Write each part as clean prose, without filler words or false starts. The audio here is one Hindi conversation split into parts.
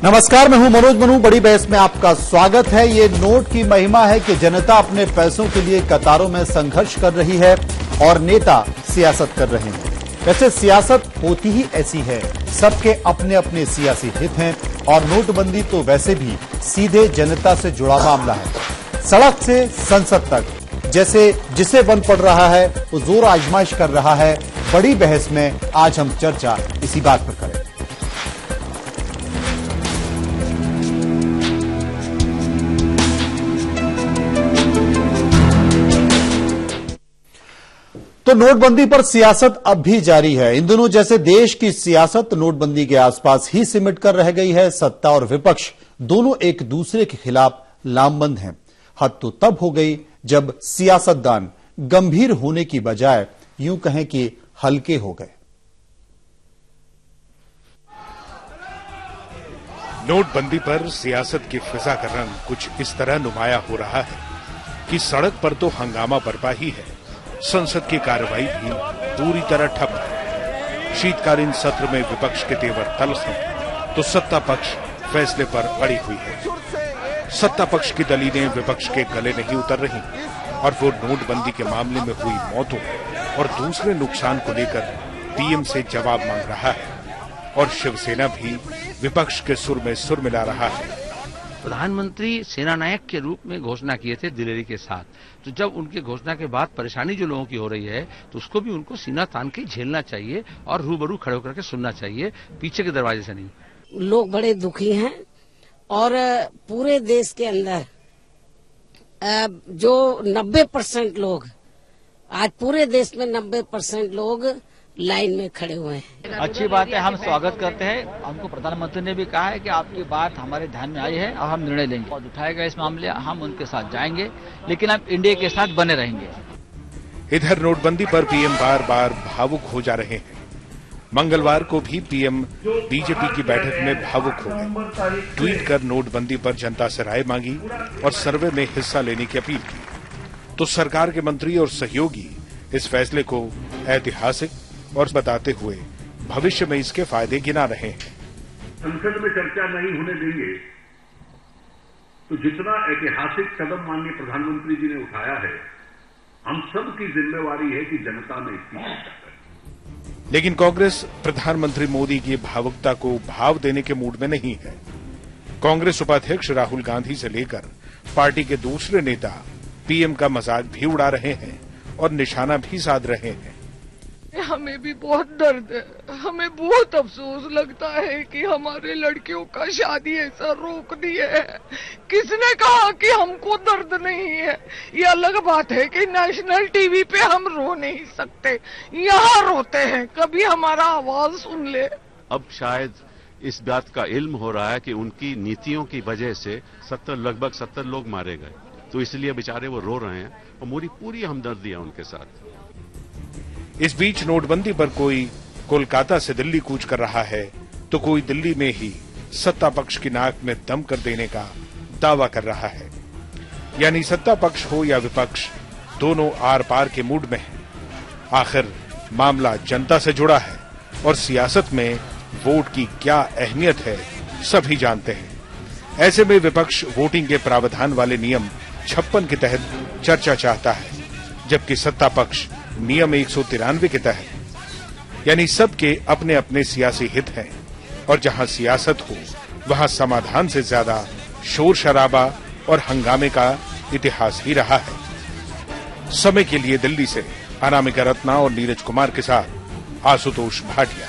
नमस्कार, मैं हूं मनोज मनु। बड़ी बहस में आपका स्वागत है। ये नोट की महिमा है कि जनता अपने पैसों के लिए कतारों में संघर्ष कर रही है और नेता सियासत कर रहे हैं। वैसे सियासत होती ही ऐसी है, सबके अपने अपने सियासी हित हैं और नोटबंदी तो वैसे भी सीधे जनता से जुड़ा मामला है। सड़क से संसद तक जैसे जिसे बन पड़ रहा है वो जोर आजमाइश कर रहा है। बड़ी बहस में आज हम चर्चा इसी बात पर करें। तो नोटबंदी पर सियासत अब भी जारी है। इन दिनों जैसे देश की सियासत नोटबंदी के आसपास ही सिमट कर रह गई है। सत्ता और विपक्ष दोनों एक दूसरे के खिलाफ लामबंद हैं। हद तो तब हो गई जब सियासतदान गंभीर होने की बजाय यूं कहें कि हल्के हो गए। नोटबंदी पर सियासत की फिजा का रंग कुछ इस तरह नुमाया हो रहा है कि सड़क पर तो हंगामा बरपा ही है, संसद की कार्रवाई भी पूरी तरह ठप है। शीतकालीन सत्र में विपक्ष के तेवर तल्ख हैं, तो सत्ता पक्ष फैसले पर अड़ी हुई है। सत्ता पक्ष की दलीलें विपक्ष के गले नहीं उतर रही और वो नोटबंदी के मामले में हुई मौतों और दूसरे नुकसान को लेकर पीएम से जवाब मांग रहा है और शिवसेना भी विपक्ष के सुर में सुर मिला रहा है। प्रधानमंत्री सेना नायक के रूप में घोषणा किए थे दिलेरी के साथ, तो जब उनकी घोषणा के बाद परेशानी जो लोगों की हो रही है तो उसको भी उनको सीना तान के झेलना चाहिए और रूबरू खड़े होकर के सुनना चाहिए, पीछे के दरवाजे से नहीं। लोग बड़े दुखी हैं और पूरे देश के अंदर जो 90% लोग, आज पूरे देश में 90% लोग लाइन में खड़े हुए हैं। अच्छी बात है, हम स्वागत करते हैं। हमको प्रधानमंत्री ने भी कहा है कि आपकी बात हमारे ध्यान में आई है और हम निर्णय लेंगे और उठाएगा इस मामले, हम उनके साथ जाएंगे, लेकिन हम इंडिया के साथ बने रहेंगे। इधर नोटबंदी पर पीएम बार बार भावुक हो जा रहे हैं। मंगलवार को भी पीएम बीजेपी की बैठक में भावुक हो गए। ट्वीट कर नोटबंदी पर जनता से राय मांगी और सर्वे में हिस्सा लेने की अपील की। तो सरकार के मंत्री और सहयोगी इस फैसले को ऐतिहासिक और बताते हुए भविष्य में इसके फायदे गिना रहे हैं। संसद में चर्चा नहीं होने देंगे तो जितना ऐतिहासिक कदम माननीय प्रधानमंत्री जी ने उठाया है, हम सब की जिम्मेवारी है कि जनता में इसकी चर्चा करें। लेकिन कांग्रेस प्रधानमंत्री मोदी की भावुकता को भाव देने के मूड में नहीं है। कांग्रेस उपाध्यक्ष राहुल गांधी से लेकर पार्टी के दूसरे नेता पीएम का मजाक भी उड़ा रहे हैं और निशाना भी साध रहे हैं। हमें भी बहुत दर्द है, हमें बहुत अफसोस लगता है कि हमारे लड़कियों का शादी ऐसा रोक दिया है। किसने कहा कि हमको दर्द नहीं है? ये अलग बात है कि नेशनल टीवी पे हम रो नहीं सकते, यहाँ रोते हैं, कभी हमारा आवाज सुन ले। अब शायद इस बात का इल्म हो रहा है कि उनकी नीतियों की वजह से लगभग 70 लोग मारे गए, तो इसलिए बेचारे वो रो रहे हैं और मेरी पूरी हमदर्दी है उनके साथ। इस बीच नोटबंदी पर कोई कोलकाता से दिल्ली कूच कर रहा है तो कोई दिल्ली में ही सत्ता पक्ष की नाक में दम कर देने का दावा कर रहा है। यानी सत्ता पक्ष हो या विपक्ष, दोनों आर पार के मूड में हैं। आखिर मामला जनता से जुड़ा है और सियासत में वोट की क्या अहमियत है सभी जानते हैं। ऐसे में विपक्ष वोटिंग के प्रावधान वाले नियम 56 के तहत चर्चा चाहता है, जबकि सत्ता पक्ष नियम 193 के तहत। यानी सबके अपने अपने सियासी हित हैं और जहां सियासत हो वहां समाधान से ज्यादा शोर शराबा और हंगामे का इतिहास ही रहा है। समय के लिए दिल्ली से अनामिका रत्ना और नीरज कुमार के साथ आशुतोष भाटिया।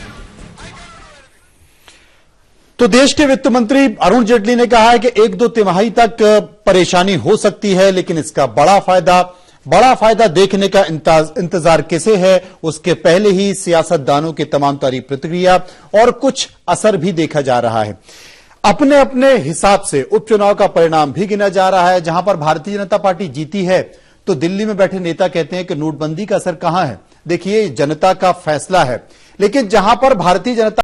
तो देश के वित्त मंत्री अरुण जेटली ने कहा है कि 1-2 तिमाही तक परेशानी हो सकती है, लेकिन इसका बड़ा फायदा देखने का इंतजार किसे है, उसके पहले ही सियासतदानों के तमाम तारी प्रतिक्रिया और कुछ असर भी देखा जा रहा है। अपने अपने हिसाब से उपचुनाव का परिणाम भी गिना जा रहा है। जहां पर भारतीय जनता पार्टी जीती है तो दिल्ली में बैठे नेता कहते हैं कि नोटबंदी का असर कहां है, देखिए जनता का फैसला है। लेकिन जहां पर भारतीय जनता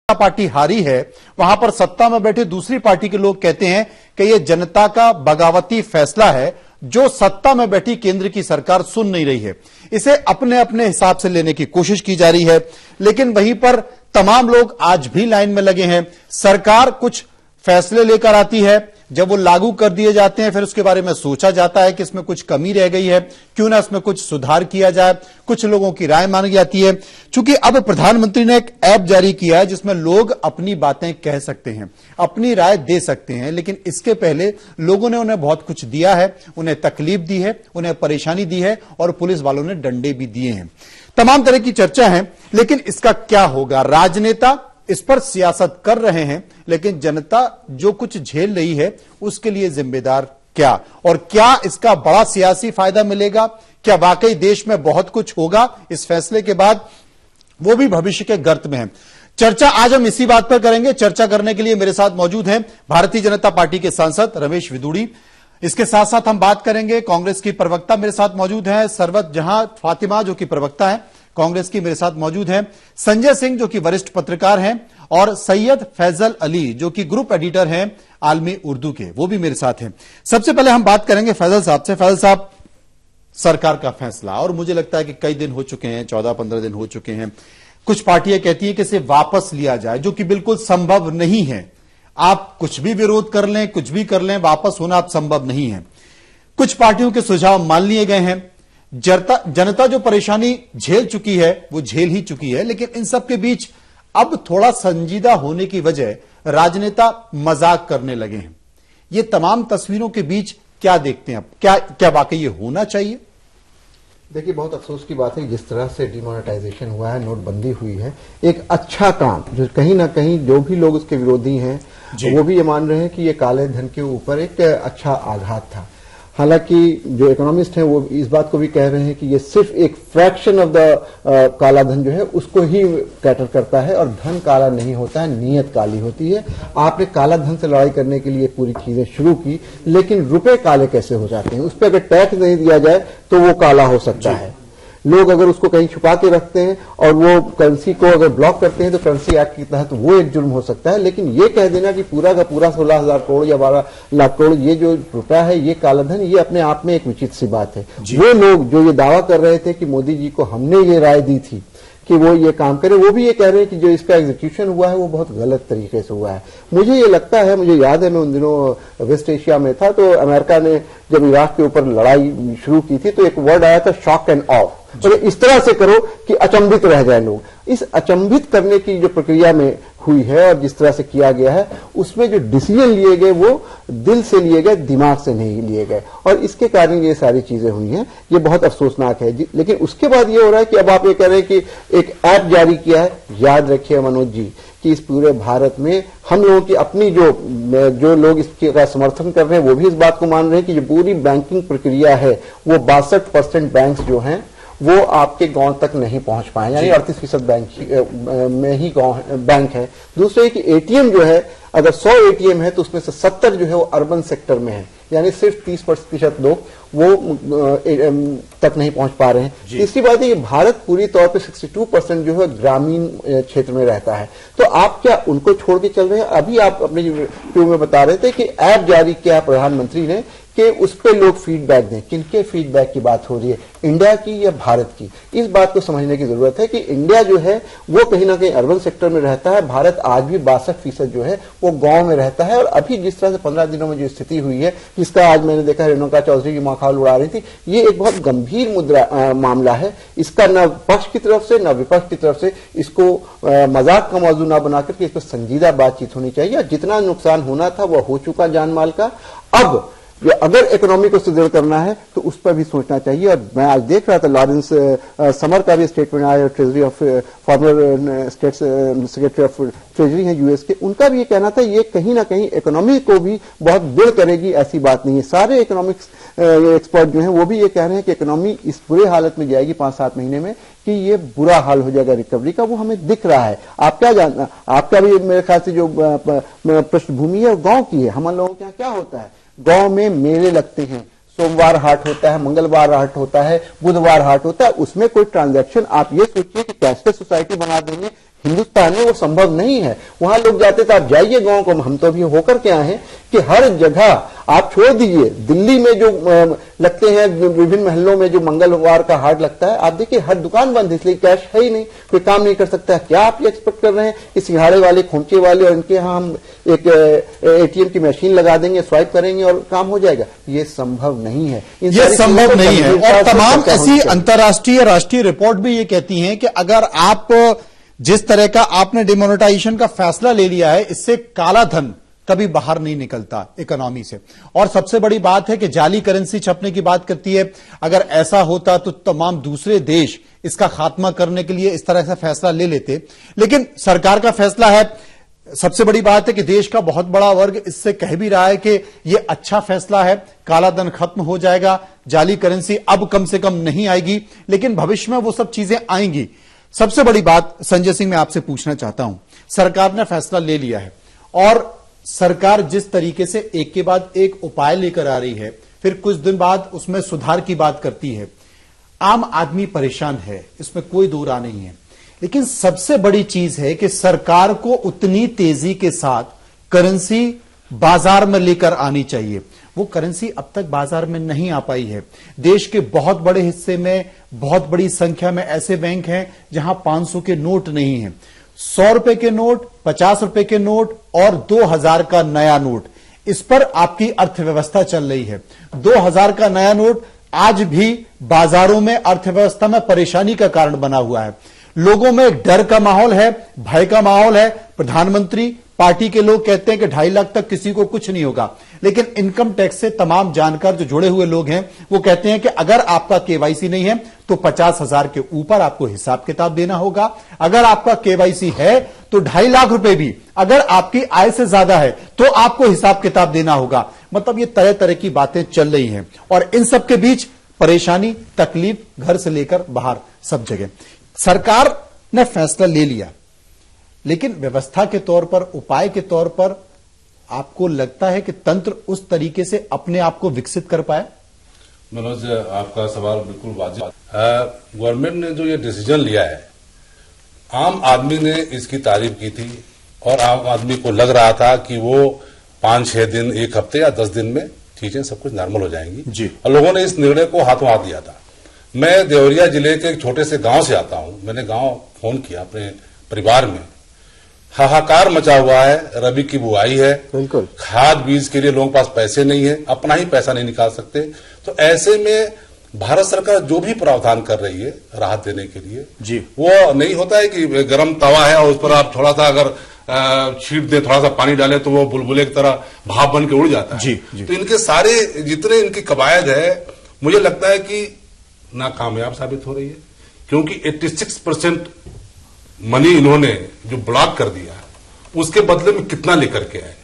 पार्टी हारी है वहां पर सत्ता में बैठे दूसरी पार्टी के लोग कहते हैं कि यह जनता का बगावती फैसला है जो सत्ता में बैठी केंद्र की सरकार सुन नहीं रही है। इसे अपने अपने हिसाब से लेने की कोशिश की जा रही है। लेकिन वहीं पर तमाम लोग आज भी लाइन में लगे हैं। सरकार कुछ फैसले लेकर आती है, जब वो लागू कर दिए जाते हैं फिर उसके बारे में सोचा जाता है कि इसमें कुछ कमी रह गई है, क्यों ना इसमें कुछ सुधार किया जाए। कुछ लोगों की राय मांगी जाती है। चूंकि अब प्रधानमंत्री ने एक ऐप जारी किया है जिसमें लोग अपनी बातें कह सकते हैं, अपनी राय दे सकते हैं, लेकिन इसके पहले लोगों ने उन्हें बहुत कुछ दिया है, उन्हें तकलीफ दी है, उन्हें परेशानी दी है और पुलिस वालों ने डंडे भी दिए हैं। तमाम तरह की चर्चा है, लेकिन इसका क्या होगा? राजनेता इस पर सियासत कर रहे हैं, लेकिन जनता जो कुछ झेल रही है उसके लिए जिम्मेदार क्या? और क्या इसका बड़ा सियासी फायदा मिलेगा? क्या वाकई देश में बहुत कुछ होगा इस फैसले के बाद? वो भी भविष्य के गर्त में है। चर्चा आज हम इसी बात पर करेंगे। चर्चा करने के लिए मेरे साथ मौजूद हैं भारतीय जनता पार्टी के सांसद रमेश विदुड़ी। इसके साथ साथ हम बात करेंगे कांग्रेस की प्रवक्ता मेरे साथ मौजूद है सरवत जहां फातिमा, जो कि प्रवक्ता है कांग्रेस की, मेरे साथ मौजूद है संजय सिंह, जो कि वरिष्ठ पत्रकार हैं, और सैयद फैजल अली, जो कि ग्रुप एडिटर हैं आलमी उर्दू के, वो भी मेरे साथ हैं। सबसे पहले हम बात करेंगे फैजल साहब से। फैजल साहब, सरकार का फैसला, और मुझे लगता है कि कई दिन हो चुके हैं, 14-15 दिन हो चुके हैं। कुछ पार्टियां कहती हैं कि इसे वापस लिया जाए, जो कि बिल्कुल संभव नहीं है। आप कुछ भी विरोध कर लें, कुछ भी कर लें, वापस होना अब संभव नहीं है। कुछ पार्टियों के सुझाव मान लिए गए हैं। जनता जो परेशानी झेल चुकी है वो झेल ही चुकी है, लेकिन इन सब के बीच अब थोड़ा संजीदा होने की वजह राजनेता मजाक करने लगे हैं। ये तमाम तस्वीरों के बीच क्या देखते हैं? अब क्या वाकई ये होना चाहिए? देखिए, बहुत अफसोस की बात है जिस तरह से डिमोनेटाइजेशन हुआ है, नोटबंदी हुई है, एक अच्छा काम जो कहीं ना कहीं जो भी लोग उसके विरोधी हैं वो भी ये मान रहे हैं कि ये काले धन के ऊपर एक अच्छा आघात था। हालांकि जो इकोनॉमिस्ट हैं वो इस बात को भी कह रहे हैं कि ये सिर्फ एक फ्रैक्शन ऑफ द काला धन जो है उसको ही कैटर करता है, और धन काला नहीं होता है, नीयत काली होती है। आपने काला धन से लड़ाई करने के लिए पूरी चीजें शुरू की, लेकिन रुपए काले कैसे हो जाते हैं? उस पर अगर टैक्स नहीं दिया जाए तो वो काला हो सकता है। लोग अगर उसको कहीं छुपा के रखते हैं और वो करेंसी को अगर ब्लॉक करते हैं तो करेंसी एक्ट के तहत वो एक जुर्म हो सकता है। लेकिन ये कह देना कि पूरा का पूरा 16,000 करोड़ या 12 लाख करोड़ ये जो रुपया है ये काला धन, ये अपने आप में एक विचित्र सी बात है। वो लोग जो ये दावा कर रहे थे कि मोदी जी को हमने ये राय दी थी कि वो ये काम करे, वो भी ये कह रहे हैं कि जो इसका एग्जीक्यूशन हुआ है वो बहुत गलत तरीके से हुआ है। मुझे ये लगता है, मुझे याद है मैं उन दिनों वेस्ट एशिया में था, तो अमेरिका ने जब इराक के ऊपर लड़ाई शुरू की थी तो एक वर्ड आया था शॉक एंड ऑफ, और इस तरह से करो कि अचंभित रह जाए लोग। इस अचंभित करने की जो प्रक्रिया में हुई है और जिस तरह से किया गया है उसमें जो डिसीजन लिए गए वो दिल से लिए गए, दिमाग से नहीं लिए गए, और इसके कारण ये सारी चीजें हुई हैं। ये बहुत अफसोसनाक है। लेकिन उसके बाद ये हो रहा है कि अब आप ये कह रहे हैं कि एक ऐप जारी किया है। याद रखिए मनोज जी कि इस पूरे भारत में हम लोगों की अपनी जो लोग इसका समर्थन कर रहे हैं वो भी इस बात को मान रहे हैं कि जो पूरी बैंकिंग प्रक्रिया है वो 62% बैंक जो हैं वो आपके गांव तक नहीं पहुंच पाए, यानी 38% बैंक में ही गांव बैंक है। दूसरे कि एटीएम जो है, अगर 100 एटीएम है तो उसमें से 70 जो है वो अर्बन सेक्टर में है, यानी सिर्फ 30% लोग वो तक नहीं पहुंच पा रहे हैं। तीसरी बात है कि भारत पूरी तौर पे 62% जो है ग्रामीण क्षेत्र में रहता है। तो आप क्या उनको छोड़ के चल रहे हैं? अभी आप अपने रिव्यू में बता रहे थे कि ऐप जारी किया प्रधानमंत्री ने कि उस पे लोग फीडबैक दें। किनके फीडबैक की बात हो रही है, इंडिया की या भारत की? इस बात को समझने की जरूरत है कि इंडिया जो है वो कहीं ना कहीं अर्बन सेक्टर में रहता है, भारत आज भी 62% जो है वो गांव में रहता है। और अभी जिस तरह से 15 दिनों में जो स्थिति हुई है, जिसका आज मैंने देखा रेणुका चौधरी की माखौल उड़ा रही थी, ये एक बहुत गंभीर मामला है। इसका न पक्ष की तरफ से न विपक्ष की तरफ से इसको मजाक का मौजू न बनाकर के इस पर संजीदा बातचीत होनी चाहिए। और जितना नुकसान होना था वह हो चुका जान माल का। अब अगर इकोनॉमी को सुदृढ़ करना है तो उस पर भी सोचना चाहिए। और मैं आज देख रहा था लॉरेंस समर का भी स्टेटमेंट आया, treasury of former state secretary of treasury है यूएस के, उनका भी ये कहना था ये कहीं ना कहीं इकोनॉमी को भी बहुत बुरा करेगी, ऐसी बात नहीं है। सारे इकोनॉमिक्स एक्सपर्ट जो हैं वो भी ये कह रहे हैं कि इकोनॉमी इस बुरे हालत में जाएगी 5-7 महीने में कि ये बुरा हाल हो जाएगा रिकवरी का, वो हमें दिख रहा है। आप क्या जानना, आपका भी मेरे ख्याल से जो पृष्ठभूमि है गांव की है। हम लोगों के यहाँ क्या होता है, गांव में मेले लगते हैं, सोमवार हाट होता है, मंगलवार हाट होता है, बुधवार हाट होता है, उसमें कोई ट्रांजैक्शन, आप ये सोचिए कि कैशलेस सोसाइटी बना देंगे, हिंदुस्तान में वो संभव नहीं है। वहां लोग जाते थे, आप जाइए गांव को, हम तो अभी होकर के आए हैं कि हर जगह आप छोड़ दीजिए, दिल्ली में जो लगते हैं विभिन्न महलों में जो मंगलवार का हाट लगता है, आप देखिए हर दुकान बंद है, इसलिए कैश है ही नहीं, कोई काम नहीं कर सकता। क्या आप ये एक्सपेक्ट कर रहे हैं कि सिंघाड़े वाले, खोमचे वाले और इनके यहाँ हम एक एटीएम की मशीन लगा देंगे, स्वाइप करेंगे और काम हो जाएगा? ये संभव नहीं है। ये संभव नहीं है। और तमाम ऐसी अंतर्राष्ट्रीय राष्ट्रीय रिपोर्ट भी ये कहती हैं कि अगर आप जिस तरह का आपने डिमोनेटाइजेशन का फैसला ले लिया है, इससे काला धन कभी बाहर नहीं निकलता इकोनॉमी से। और सबसे बड़ी बात है कि जाली करेंसी छपने की बात करती है। अगर ऐसा होता तो तमाम दूसरे देश इसका खात्मा करने के लिए इस तरह से फैसला ले लेते, लेकिन सरकार का फैसला है। सबसे बड़ी बात है कि देश का बहुत बड़ा वर्ग इससे कह भी रहा है कि यह अच्छा फैसला है, काला धन खत्म हो जाएगा, जाली करेंसी अब कम से कम नहीं आएगी, लेकिन भविष्य में वो सब चीजें आएंगी। सबसे बड़ी बात संजय सिंह मैं आपसे पूछना चाहता हूं, सरकार ने फैसला ले लिया है और सरकार जिस तरीके से एक के बाद एक उपाय लेकर आ रही है, फिर कुछ दिन बाद उसमें सुधार की बात करती है, आम आदमी परेशान है, इसमें कोई दो राय नहीं है। लेकिन सबसे बड़ी चीज है कि सरकार को उतनी तेजी के साथ करेंसी बाजार में लेकर आनी चाहिए। वो करेंसी अब तक बाजार में नहीं आ पाई है। देश के बहुत बड़े हिस्से में बहुत बड़ी संख्या में ऐसे बैंक हैं जहां 500 के नोट नहीं है, 100 रुपए के नोट, 50 रुपए के नोट और 2000 का नया नोट, इस पर आपकी अर्थव्यवस्था चल रही है। 2000 का नया नोट आज भी बाजारों में अर्थव्यवस्था में परेशानी का कारण बना हुआ है। लोगों में डर का माहौल है, भय का माहौल है। प्रधानमंत्री पार्टी के लोग कहते हैं कि 2.5 लाख तक किसी को कुछ नहीं होगा, लेकिन इनकम टैक्स से तमाम जानकार जो जुड़े हुए लोग हैं वो कहते हैं कि अगर आपका केवाईसी नहीं है तो 50,000 के ऊपर आपको हिसाब किताब देना होगा। अगर आपका केवाईसी है तो 2.5 लाख रुपए भी अगर आपकी आय से ज्यादा है तो आपको हिसाब किताब देना होगा। मतलब ये तरह तरह की बातें चल रही हैं और इन सब के बीच परेशानी, तकलीफ घर से लेकर बाहर सब जगह। सरकार ने फैसला ले लिया, लेकिन व्यवस्था के तौर पर, उपाय के तौर पर आपको लगता है कि तंत्र उस तरीके से अपने आप को विकसित कर पाए? मनोज, आपका सवाल बिल्कुल वाजिब। गवर्नमेंट ने जो ये डिसीजन लिया है, आम आदमी ने इसकी तारीफ की थी और आम आदमी को लग रहा था कि वो 5-6 दिन, 1 हफ्ते या 10 दिन में चीजें सब कुछ नॉर्मल हो जाएंगी जी। और लोगों ने इस निर्णय को हाथों हाथ लिया था। मैं देवरिया जिले के एक छोटे से गांव से आता हूं। मैंने गांव फोन किया अपने परिवार में, हाहाकार मचा हुआ है, रबी की बुआई है, बिल्कुल खाद बीज के लिए लोगों के पास पैसे नहीं है, अपना ही पैसा नहीं निकाल सकते। तो ऐसे में भारत सरकार जो भी प्रावधान कर रही है राहत देने के लिए जी, वो नहीं होता है कि गर्म तवा है और उस पर आप थोड़ा सा अगर छीट दे, थोड़ा सा पानी डाले तो वो बुलबुले की तरह भाप बन के उड़ जाता है जी। तो इनके सारे जितने इनकी कवायद है, मुझे लगता है कि नाकामयाब साबित हो रही है, क्योंकि 86% मनी इन्होंने जो ब्लॉक कर दिया उसके बदले में कितना लेकर के आए।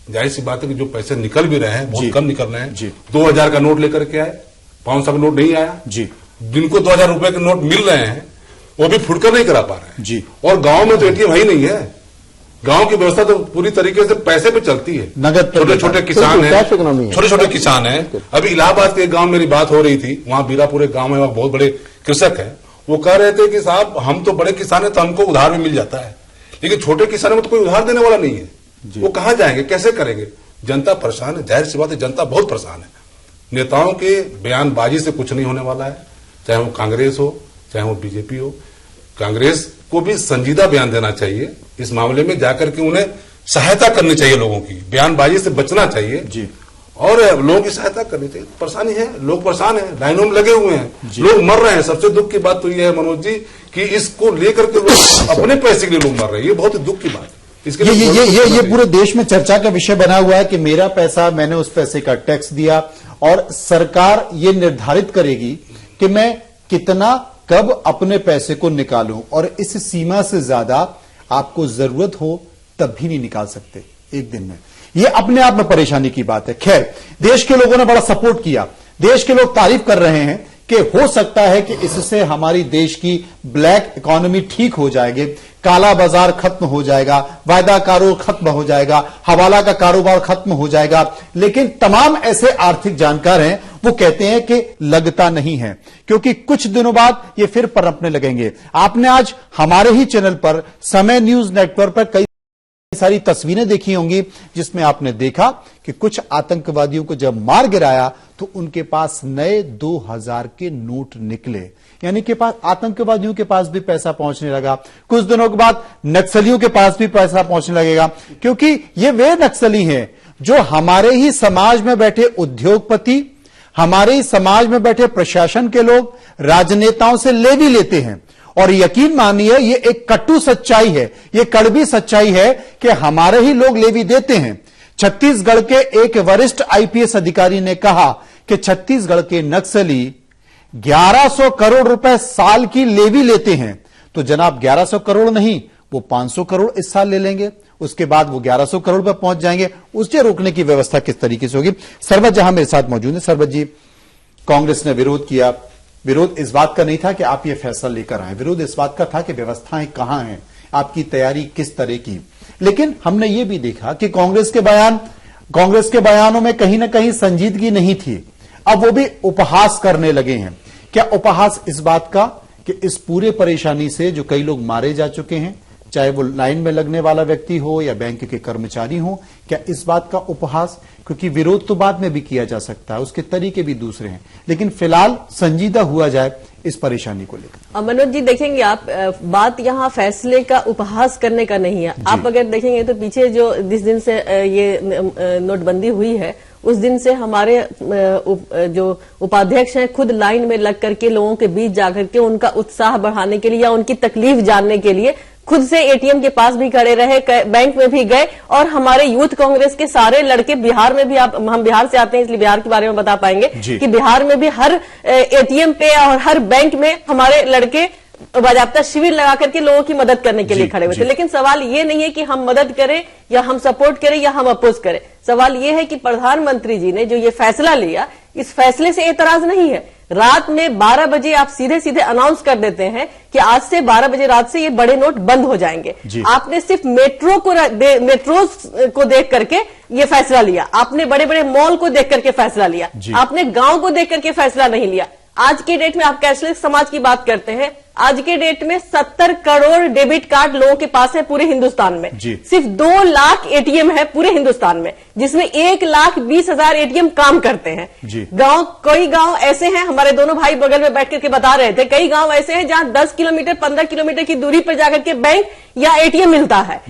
जाहिर सी बात है कि जो पैसे निकल भी रहे हैं बहुत कम निकल रहे हैं। 2000 का नोट लेकर के आए, 500 का नोट नहीं आया जी। जिनको 2000 रुपए के नोट मिल रहे हैं वो भी फुटकर नहीं करा पा रहे हैं जी। और गांव में तो एटीएम है ही नहीं है। गांव की व्यवस्था तो पूरी तरीके से पैसे पे चलती है। नगद छोटे छोटे किसान हैं, छोटे छोटे किसान हैं। अभी इलाहाबाद के गांव मेरी बात हो रही थी, वहां बीरापुर गांव में वहां बहुत बड़े कृषक हैं। वो कह रहे थे कि साहब हम तो बड़े किसान हैं तो हमको उधार भी मिल जाता है, लेकिन छोटे किसानों को तो कोई उधार देने वाला नहीं है। वो कहां जाएंगे, कैसे करेंगे? जनता परेशान है, जाहिर सी बात है जनता बहुत परेशान है। नेताओं के बयानबाजी से कुछ नहीं होने वाला है, चाहे वो कांग्रेस हो चाहे वो बीजेपी हो। कांग्रेस को भी संजीदा बयान देना चाहिए इस मामले में, जाकर के उन्हें सहायता करनी चाहिए, लोगों की बयानबाजी से बचना चाहिए जी। और लोगों की सहायता करनी चाहिए। परेशानी है, लोग परेशान हैं, लाइनों में लगे हुए हैं, लोग मर रहे हैं। सबसे दुख की बात तो यह है मनोज जी कि इसको लेकर के लोग अपने पैसे के लिए लोग मर रहे हैं। ये बहुत ही दुख की बात है। इसके ये पूरे देश में चर्चा का विषय बना हुआ है कि मेरा पैसा, मैंने उस पैसे का टैक्स दिया और सरकार ये निर्धारित करेगी कि मैं कितना कब अपने पैसे को निकालूं और इस सीमा से ज्यादा आपको जरूरत हो तब भी नहीं निकाल सकते एक दिन में। ये अपने आप में परेशानी की बात है। खैर, देश के लोगों ने बड़ा सपोर्ट किया, देश के लोग तारीफ कर रहे हैं कि हो सकता है कि इससे हमारी देश की ब्लैक इकोनॉमी ठीक हो जाएगी, काला बाजार खत्म हो जाएगा, वायदा कारोबार खत्म हो जाएगा, हवाला का कारोबार खत्म हो जाएगा। लेकिन तमाम ऐसे आर्थिक जानकार हैं वो कहते हैं कि लगता नहीं है, क्योंकि कुछ दिनों बाद ये फिर पनपने लगेंगे। आपने आज हमारे ही चैनल पर समय न्यूज नेटवर्क पर कई सारी तस्वीरें देखी होंगी जिसमें आपने देखा कि कुछ आतंकवादियों को जब मार गिराया तो उनके पास नए 2000 के नोट निकले, यानी कि पास आतंकवादियों के पास भी पैसा पहुंचने लगा। कुछ दिनों के बाद नक्सलियों के पास भी पैसा पहुंचने लगेगा, क्योंकि ये वे नक्सली हैं जो हमारे ही समाज में बैठे उद्योगपति, हमारे ही समाज में बैठे प्रशासन के लोग, राजनेताओं से लेवी लेते हैं। और यकीन मानिए ये एक कटु सच्चाई है, ये कड़वी सच्चाई है कि हमारे ही लोग लेवी देते हैं। छत्तीसगढ़ के एक वरिष्ठ आईपीएस अधिकारी ने कहा कि छत्तीसगढ़ के नक्सली 1100 करोड़ रुपए साल की लेवी लेते हैं। तो जनाब 1100 करोड़ नहीं, वो 500 करोड़ इस साल ले लेंगे, उसके बाद वो 1100 करोड़ पर पहुंच जाएंगे। उसे रोकने की व्यवस्था किस तरीके से होगी? सरबत जहां मेरे साथ मौजूद है। सरबत जी, कांग्रेस ने विरोध किया। विरोध इस बात का नहीं था कि आप ये फैसला लेकर आए, विरोध इस बात का था कि व्यवस्थाएं कहां हैं, आपकी तैयारी किस तरह की। लेकिन हमने ये भी देखा कि कांग्रेस के बयानों में कहीं ना कहीं संजीदगी नहीं थी। अब वो भी उपहास करने लगे हैं। क्या उपहास इस बात का कि इस पूरे परेशानी से जो कई लोग मारे जा चुके हैं, चाहे वो लाइन में लगने वाला व्यक्ति हो या बैंक के कर्मचारी हो, क्या इस बात का उपहास? क्योंकि विरोध तो बाद में भी किया जा सकता है, उसके तरीके भी दूसरे हैं, लेकिन फिलहाल संजीदा हुआ जाए इस परेशानी को लेकर। मनोज जी, देखेंगे आप, बात यहाँ फैसले का उपहास करने का नहीं है। आप अगर देखेंगे तो पीछे जो जिस दिन से ये नोटबंदी हुई है उस दिन से हमारे जो उपाध्यक्ष हैं खुद लाइन में लग करके लोगों के बीच जाकर के उनका उत्साह बढ़ाने के लिए या उनकी तकलीफ जानने के लिए खुद से एटीएम के पास भी खड़े रहे, बैंक में भी गए। और हमारे यूथ कांग्रेस के सारे लड़के बिहार में भी, हम बिहार से आते हैं इसलिए बिहार के बारे में बता पाएंगे कि बिहार में भी हर एटीएम पे और हर बैंक में हमारे लड़के बाजाबता शिविर लगा करके लोगों की मदद करने के लिए खड़े हुए थे। लेकिन सवाल ये नहीं है कि हम मदद करें या हम सपोर्ट करें या हम अपोज करें। सवाल ये है कि प्रधानमंत्री जी ने जो ये फैसला लिया, इस फैसले से एतराज नहीं है। रात में 12 बजे आप सीधे सीधे अनाउंस कर देते हैं कि आज से 12 बजे रात से ये बड़े नोट बंद हो जाएंगे। आपने सिर्फ मेट्रोज को देख करके ये फैसला लिया, आपने बड़े बड़े मॉल को देख करके फैसला लिया, आपने गांव को देख करके फैसला नहीं लिया। आज के डेट में आप कैशलेस समाज की बात करते हैं, आज के डेट में 70 करोड़ डेबिट कार्ड लोगों के पास है पूरे हिंदुस्तान में। सिर्फ 2 लाख एटीएम है पूरे हिंदुस्तान में, जिसमें 1,20,000 एटीएम काम करते हैं। कई गांव ऐसे हैं, हमारे दोनों भाई बगल में बैठ करके बता रहे थे, कई गांव ऐसे हैं जहां 10 किलोमीटर 15 किलोमीटर की दूरी पर जाकर के बैंक या एटीएम मिलता है।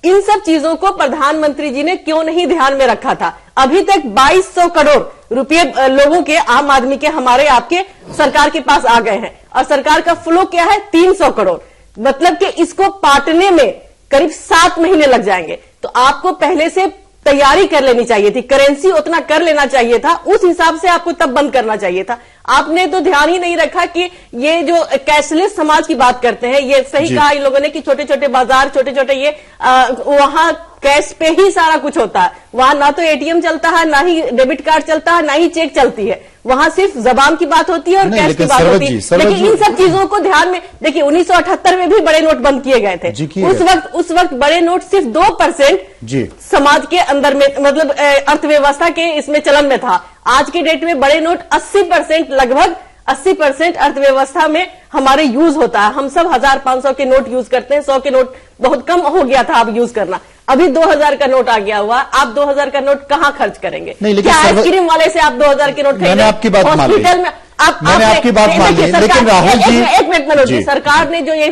इन सब चीजों को प्रधानमंत्री जी ने क्यों नहीं ध्यान में रखा था? अभी तक 2200 करोड़ रुपए लोगों के, आम आदमी के, हमारे आपके सरकार के पास आ गए हैं और सरकार का फ्लो क्या है? 300 करोड़। मतलब कि इसको पाटने में करीब 7 महीने लग जाएंगे। तो आपको पहले से तैयारी कर लेनी चाहिए थी, करेंसी उतना कर लेना चाहिए था, उस हिसाब से आपको तब बंद करना चाहिए था। आपने तो ध्यान ही नहीं रखा कि ये जो कैशलेस समाज की बात करते हैं, ये सही कहा इन लोगों ने कि छोटे छोटे बाजार, छोटे छोटे ये वहां कैश पे ही सारा कुछ होता है। वहां ना तो एटीएम चलता है, ना ही डेबिट कार्ड चलता है, ना ही चेक चलती है। वहां सिर्फ जबान की बात होती है और कैश की बात होती है। लेकिन इन सब चीजों को ध्यान में देखिए, 1978 में भी बड़े नोट बंद किए गए थे। उस वक्त बड़े नोट सिर्फ 2% समाज के अंदर में, मतलब अर्थव्यवस्था के इसमें चलन में था। आज के डेट में बड़े नोट 80%, लगभग 80% अर्थव्यवस्था में हमारे यूज होता है। हम सब 1500 के नोट यूज करते हैं, 100 के नोट बहुत कम हो गया था अब यूज करना। अभी 2000 का नोट आ गया हुआ, आप 2000 का नोट कहां खर्च करेंगे? क्या आइसक्रीम वाले से आप 2000 के नोट खरीदेंगे? मैंने आपकी बात मान ली, हॉस्पिटल में मैंने आपकी बात मान ली, लेकिन राहुल जी, एक मिनट मनोज जी, सरकार ने जो ये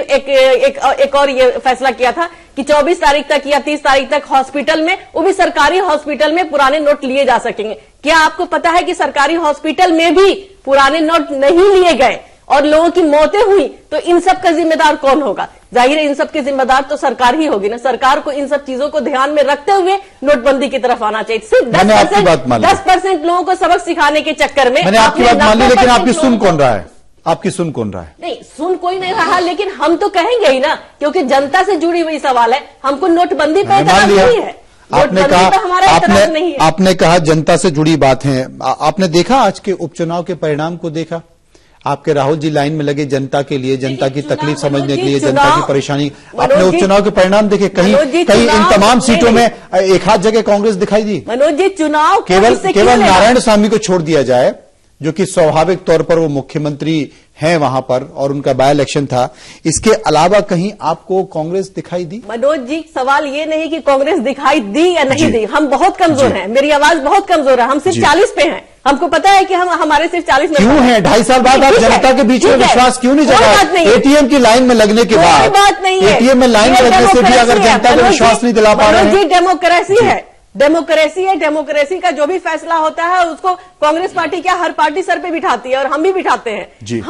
एक और ये फैसला किया था कि 24 तारीख तक या 30 तारीख तक हॉस्पिटल में, वो भी सरकारी हॉस्पिटल में पुराने नोट लिए जा सकेंगे। क्या आपको पता है कि सरकारी हॉस्पिटल में भी पुराने नोट नहीं लिए गए और लोगों की मौतें हुई? तो इन सब का जिम्मेदार कौन होगा? जाहिर है इन सब के जिम्मेदार तो सरकार ही होगी ना। सरकार को इन सब चीजों को ध्यान में रखते हुए नोटबंदी की तरफ आना चाहिए। सिर्फ 10% लोगों को सबक सिखाने के चक्कर में मैंने आपकी बात मान ली, लेकिन आपकी सुन कौन रहा है? आपकी सुन कौन रहा है? नहीं, सुन कोई नहीं रहा, लेकिन हम तो कहेंगे ही ना, क्योंकि जनता से जुड़ी हुई सवाल है। हमको नोटबंदी पर एतराज नहीं है, आपने कहा जनता से जुड़ी बात है। आपने देखा आज के उपचुनाव के परिणाम को देखा आपके राहुल जी लाइन में लगे जनता के लिए, जनता की तकलीफ समझने के लिए, जनता की परेशानी। आपने उपचुनाव के परिणाम देखे, कहीं इन तमाम सीटों में एक हाथ जगह कांग्रेस दिखाई दी। मनोज जी, चुनाव केवल नारायण स्वामी को छोड़ दिया जाए, जो कि स्वाभाविक तौर पर वो मुख्यमंत्री हैं वहां पर और उनका बाय इलेक्शन था, इसके अलावा कहीं आपको कांग्रेस दिखाई दी? मनोज जी, सवाल ये नहीं कि कांग्रेस दिखाई दी या नहीं दी, हम बहुत कमजोर हैं, मेरी आवाज बहुत कमजोर है, हम सिर्फ 40 पे हैं, हमको पता है कि हम हमारे सिर्फ 40 में क्यों है। 2.5 साल बाद आप जनता के बीच में विश्वास क्यों नहीं जगा? एटीएम की लाइन में लगने के बाद, बात नहीं है, एटीएम में लाइन में लगने से भी अगर जनता को विश्वास नहीं दिला पा रहे हैं। डेमोक्रेसी है, डेमोक्रेसी है, डेमोक्रेसी का जो भी फैसला होता है उसको कांग्रेस पार्टी क्या हर पार्टी सर पे बिठाती है और हम भी बिठाते हैं।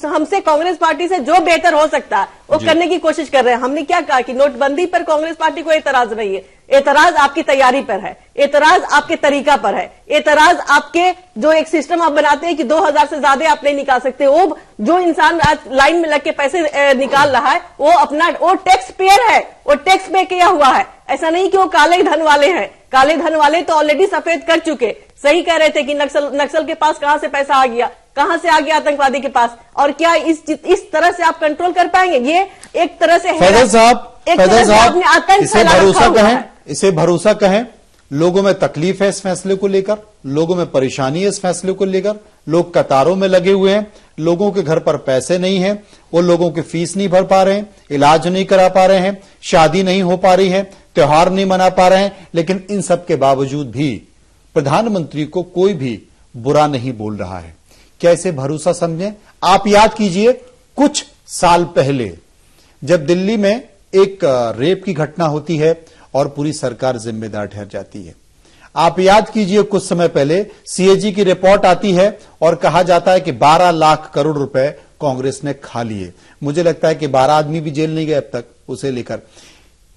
हमसे कांग्रेस पार्टी से जो बेहतर हो सकता है वो करने की कोशिश कर रहे हैं। हमने क्या कहा कि नोटबंदी पर कांग्रेस पार्टी को एतराज नहीं है, एतराज आपकी तैयारी पर है, एतराज आपके तरीका पर है, एतराज आपके जो एक सिस्टम आप बनाते हैं कि 2000 से ज्यादा आप नहीं निकाल सकते। वो जो इंसान आज लाइन में लग के पैसे निकाल रहा है वो टैक्स पेयर है, वो टैक्स पे किया हुआ है। ऐसा नहीं कि वो काले धन वाले हैं, काले धन वाले तो ऑलरेडी सफेद कर चुके। सही कह रहे थे कि नक्सल के पास कहां से पैसा आ गया, कहां से आ गया आतंकवादी के पास, और क्या इस तरह से आप कंट्रोल कर पाएंगे? ये एक तरह से फैजल साहब इसे भरोसा कहें। लोगों में तकलीफ है इस फैसले को लेकर, लोगों में परेशानी है इस फैसले को लेकर, लोग कतारों में लगे हुए हैं, लोगों के घर पर पैसे नहीं है, वो लोगों की फीस नहीं भर पा रहे हैं, इलाज नहीं करा पा रहे हैं, शादी नहीं हो पा रही है, त्योहार नहीं मना पा रहे हैं, लेकिन इन सब के बावजूद भी प्रधानमंत्री को कोई भी बुरा नहीं बोल रहा है। कैसे भरोसा समझें? आप याद कीजिए कुछ साल पहले जब दिल्ली में एक रेप की घटना होती है और पूरी सरकार जिम्मेदार ठहर जाती है। आप याद कीजिए कुछ समय पहले सीएजी की रिपोर्ट आती है और कहा जाता है कि 12 लाख करोड़ रुपए कांग्रेस ने खा लिए। मुझे लगता है कि 12 आदमी भी जेल नहीं गए अब तक उसे लेकर।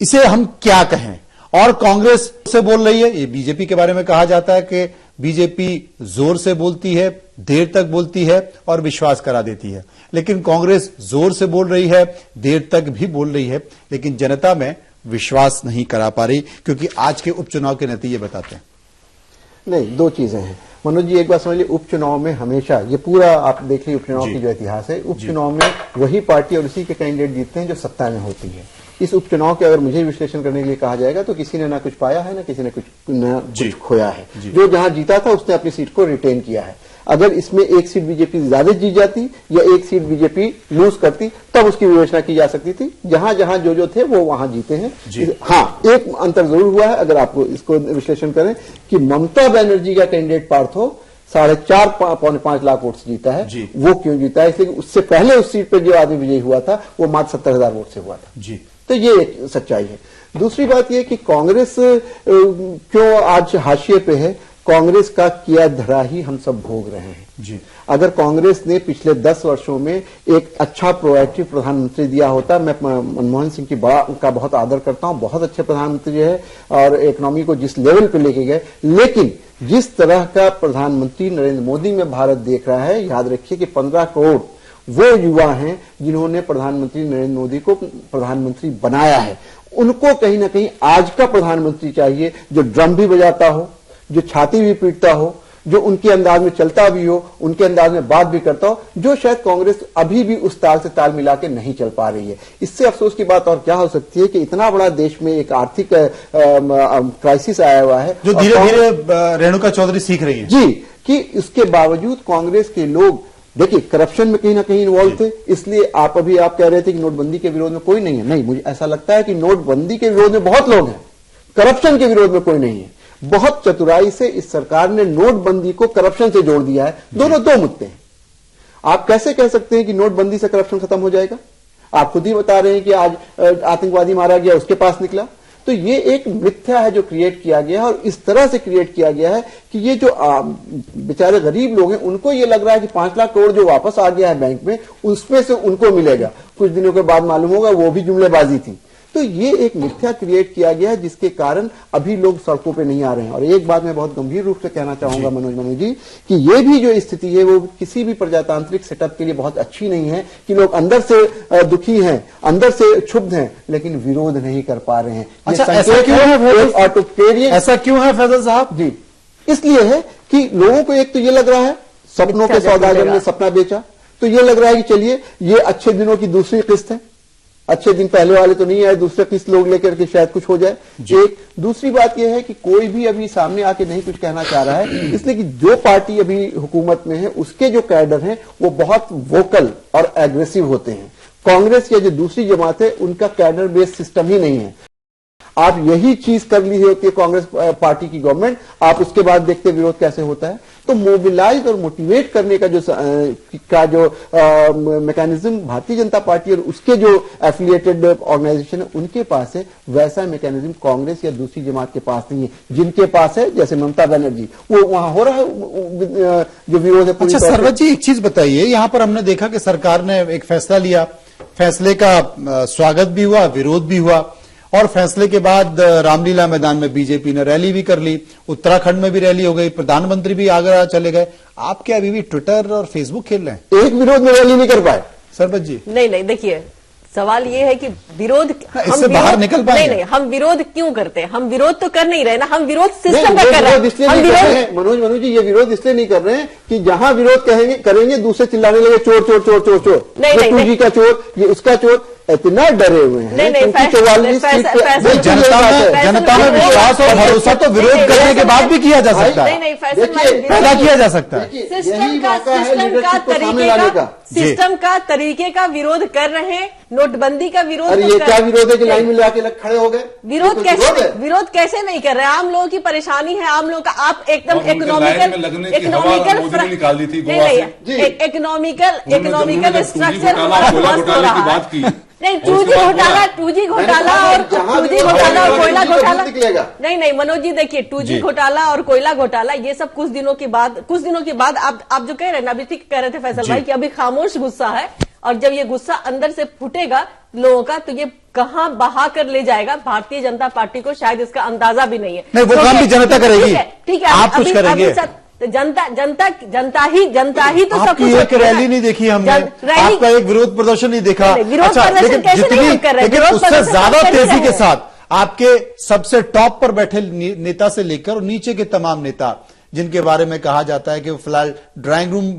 इसे हम क्या कहें? और कांग्रेस से बोल रही है, ये बीजेपी के बारे में कहा जाता है कि बीजेपी जोर से बोलती है, देर तक बोलती है और विश्वास करा देती है, लेकिन कांग्रेस जोर से बोल रही है, देर तक भी बोल रही है, लेकिन जनता में विश्वास नहीं करा पा रही, क्योंकि आज के उपचुनाव के नतीजे बताते हैं। नहीं, दो चीजें हैं मनोज जी। एक बात समझ लीजिए, उपचुनाव में हमेशा ये पूरा आप देख लीजिए उपचुनाव की जो इतिहास है, उपचुनाव में वही पार्टी और उसी के कैंडिडेट जीतते हैं जो सत्ता में होती है। इस उपचुनाव के अगर मुझे विश्लेषण करने के लिए कहा जाएगा तो किसी ने ना कुछ पाया है, ना किसी ने कुछ खोया है। जो जहां जीता था उसने अपनी सीट को रिटेन किया है। अगर इसमें एक सीट बीजेपी ज्यादा जीत जाती या एक सीट बीजेपी लूज करती तब उसकी विवेचना की जा सकती थी। जहां जहां जो थे वो वहां जीते हैं। हाँ, एक अंतर जरूर हुआ है अगर आपको इसको विश्लेषण करें कि ममता बनर्जी का कैंडिडेट पार्थो 4.5 लाख वोट से जीता है। वो क्यों जीता है? इसलिए उससे पहले उस सीट पर जो आदमी विजयी हुआ था वो मात्र 70,000 वोट से हुआ था। तो ये एक सच्चाई है। दूसरी बात यह कि कांग्रेस क्यों आज हाशिए पे है, कांग्रेस का किया धरा ही हम सब भोग रहे हैं। अगर कांग्रेस ने पिछले 10 वर्षों में एक अच्छा प्रोएक्टिव प्रधानमंत्री दिया होता, मैं मनमोहन सिंह की का बहुत आदर करता हूं, बहुत अच्छे प्रधानमंत्री है और इकोनॉमी को जिस लेवल पे लेके गए, लेकिन जिस तरह का प्रधानमंत्री नरेंद्र मोदी में भारत देख रहा है, याद रखिए कि 15 करोड़ वो युवा हैं जिन्होंने प्रधानमंत्री नरेंद्र मोदी को प्रधानमंत्री बनाया है। उनको कहीं ना कहीं आज का प्रधानमंत्री चाहिए जो ड्रम भी बजाता हो, जो छाती भी पीटता हो, जो उनके अंदाज में चलता भी हो, उनके अंदाज में बात भी करता हो, जो शायद कांग्रेस अभी भी उस ताल से ताल मिला के नहीं चल पा रही है। इससे अफसोस की बात और क्या हो सकती है कि इतना बड़ा देश में एक आर्थिक क्राइसिस आया हुआ है जो धीरे धीरे रेणुका चौधरी सीख रही है जी, कि इसके बावजूद कांग्रेस के लोग देखिए करप्शन में कहीं ना कहीं इन्वॉल्व थे। इसलिए आप कह रहे थे कि नोटबंदी के विरोध में कोई नहीं है। नहीं, मुझे ऐसा लगता है कि नोटबंदी के विरोध में बहुत लोग हैं, करप्शन के विरोध में कोई नहीं है। बहुत चतुराई से इस सरकार ने नोटबंदी को करप्शन से जोड़ दिया है। दोनों दो मुद्दे हैं। आप कैसे कह सकते हैं कि नोटबंदी से करप्शन खत्म हो जाएगा? आप खुद ही बता रहे हैं कि आज आतंकवादी मारा गया, उसके पास निकला। तो ये एक मिथ्या है जो क्रिएट किया गया है और इस तरह से क्रिएट किया गया है कि ये जो बेचारे गरीब लोग हैं उनको ये लग रहा है कि 5 लाख करोड़ जो वापस आ गया है बैंक में उसमें से उनको मिलेगा। कुछ दिनों के बाद मालूम होगा वो भी जुमलेबाजी थी। तो ये एक मिथ्या क्रिएट किया गया है जिसके कारण अभी लोग सड़कों पे नहीं आ रहे हैं। और एक बात मैं बहुत गंभीर रूप से कहना चाहूंगा मनोज जी कि ये भी जो स्थिति है वो किसी भी प्रजातांत्रिक सेटअप के लिए बहुत अच्छी नहीं है कि लोग अंदर से दुखी हैं, अंदर से क्षुब्ध हैं, लेकिन विरोध नहीं कर पा रहे हैं। अच्छा, ऐसा क्यों है ऑटोक्रेरियन? ऐसा क्यों है फैजल साहब? जी, इसलिए है कि लोगों को एक तो ये लग रहा है सपनों के सौदागर ने सपना बेचा, तो ये लग रहा है कि चलिए ये अच्छे दिनों की दूसरी किस्त है, अच्छे दिन पहले वाले तो नहीं आए, दूसरे किस्त लोग लेकर के शायद कुछ हो जाए। एक दूसरी बात यह है कि कोई भी अभी सामने आके नहीं कुछ कहना चाह रहा है, इसलिए कि जो पार्टी अभी हुकूमत में है उसके जो कैडर हैं वो बहुत वोकल और एग्रेसिव होते हैं। कांग्रेस या जो दूसरी जमात है उनका कैडर बेस्ड सिस्टम ही नहीं है। आप यही चीज कर ली होती है कांग्रेस पार्टी की गवर्नमेंट, आप उसके बाद देखते विरोध कैसे होता है। तो मोबिलाइज और मोटिवेट करने का जो मैकेनिज्म भारतीय जनता पार्टी और उसके जो एफिलिएटेड ऑर्गेनाइजेशन है उनके पास है, वैसा मैकेनिज्म कांग्रेस या दूसरी जमात के पास नहीं है। जिनके पास है जैसे ममता बनर्जी, वो वहां हो रहा है जो विरोध है। अच्छा सरवत जी, एक चीज बताइए, यहां पर हमने देखा कि सरकार ने एक फैसला लिया, फैसले का स्वागत भी हुआ, विरोध भी हुआ, और फैसले के बाद रामलीला मैदान में बीजेपी ने रैली भी कर ली, उत्तराखंड में भी रैली हो गई, प्रधानमंत्री भी आगरा चले गए। आप क्या अभी भी ट्विटर और फेसबुक खेल रहे हैं? एक विरोध में रैली नहीं कर पाए सरबत जी? नहीं, देखिए सवाल ये है कि विरोध इससे बाहर निकल पाए? नहीं, हम विरोध क्यों करते हैं? हम विरोध तो कर नहीं रहे ना, हम विरोध सिस्टम का कर रहे हैं। मनोज जी, ये विरोध इसलिए नहीं कर रहे हैं कि जहां विरोध करेंगे दूसरे चिल्लाने लगे चोर चोर चोर चोर चोर, ये टू जी का चोर, ये उसका चोर, इतना डरे हुए हैं। जनता में विश्वास और भरोसा तो विरोध करने के बाद भी किया जा सकता है, पैदा किया जा सकता है। सिस्टम का तरीके का विरोध कर रहे हैं, नोटबंदी का विरोध। अरे ये क्या विरोध है कि लाइन में लाके खड़े हो गए? विरोध कैसे नहीं कर रहे? आम लोगों की परेशानी है, आम लोगों का आप एकदम इकोनॉमिकल स्ट्रक्चर नहीं, 2G घोटाला और कोयला घोटाला नहीं मनोज जी, देखिए 2G घोटाला और कोयला घोटाला ये सब कुछ दिनों के बाद आप जो कह रहे हैं ना, अभी ठीक कह रहे थे फैसल भाई कि अभी खामोश गुस्सा है, और जब ये गुस्सा अंदर से फूटेगा लोगों का तो ये कहां बहा कर ले जाएगा भारतीय जनता पार्टी को शायद इसका अंदाजा भी नहीं है। नहीं, वो काम भी जनता करेगी, ठीक है, आप कुछ करेंगे। जनता ही तो सब कुछ। एक रैली नहीं देखी हमने, आपका एक विरोध प्रदर्शन नहीं देखा। अच्छा, लेकिन उससे ज्यादा तेजी के साथ आपके सबसे टॉप पर बैठे नेता से लेकर और नीचे के तमाम नेता, जिनके बारे में कहा जाता है कि वो फिलहाल ड्राइंग रूम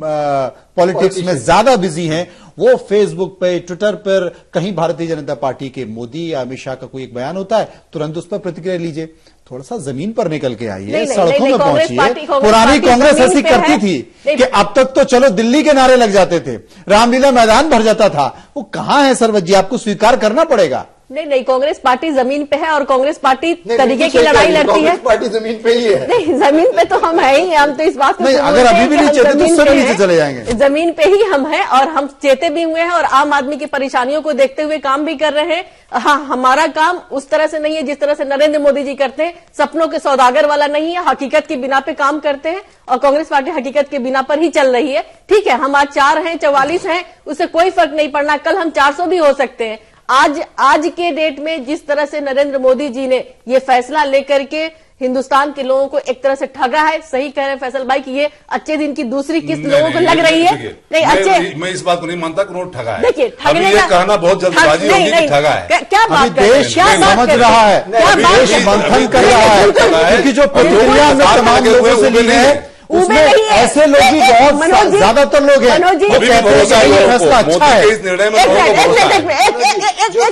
पॉलिटिक्स में ज्यादा बिजी हैं, वो फेसबुक पे, ट्विटर पर कहीं भारतीय जनता पार्टी के मोदी या अमित शाह का कोई एक बयान होता है, तुरंत उस पर प्रतिक्रिया लीजिए। थोड़ा सा जमीन पर निकल के आइए, सड़कों में पहुंचिए। पुरानी कांग्रेस ऐसी करती थी कि अब तक तो चलो दिल्ली के नारे लग जाते थे, रामलीला मैदान भर जाता था, वो कहां है सरवत जी? आपको स्वीकार करना पड़ेगा। नहीं, कांग्रेस पार्टी जमीन पे है और कांग्रेस पार्टी तरीके की लड़ाई लड़ती है। पार्टी जमीन पे ही है। नहीं, जमीन पे तो हम है ही, हम तो इस बात को अगर अभी भी नहीं चलते तो सब नीचे चले जाएंगे। जमीन पे ही हम हैं और हम चेते भी हुए हैं और आम आदमी की परेशानियों को देखते हुए काम भी कर रहे हैं। हाँ, हमारा काम उस तरह से नहीं है जिस तरह से नरेंद्र मोदी जी करते हैं, सपनों के सौदागर वाला नहीं है, हकीकत की बिना पे काम करते हैं और कांग्रेस पार्टी हकीकत के बिना पर ही चल रही है। ठीक है, हम आज 4 हैं, 44 हैं, उससे कोई फर्क नहीं पड़ना, कल हम 400 भी हो सकते हैं। आज के डेट में जिस तरह से नरेंद्र मोदी जी ने ये फैसला लेकर के हिंदुस्तान के लोगों को एक तरह से ठगा है, सही कह रहे हैं फैसल भाई कि ये अच्छे दिन की दूसरी किस्त लोगों को लग रही है। नहीं, अच्छे मैं इस बात को नहीं मानता कि उन्होंने ठगा है। देखिए, ठगने का कहना बहुत जल्दबाजी होगी कि ठगा है। क्या बात कर रहे हैं? क्या समझ रहा है, देश मंथन कर रहा है, क्योंकि जो प्रतिक्रिया में तमाम लोगों से ली है उसमें ऐसे लोग भी बहुत ज्यादातर लोग हैं वो कहते हैं कि ये फैसला अच्छा है। एक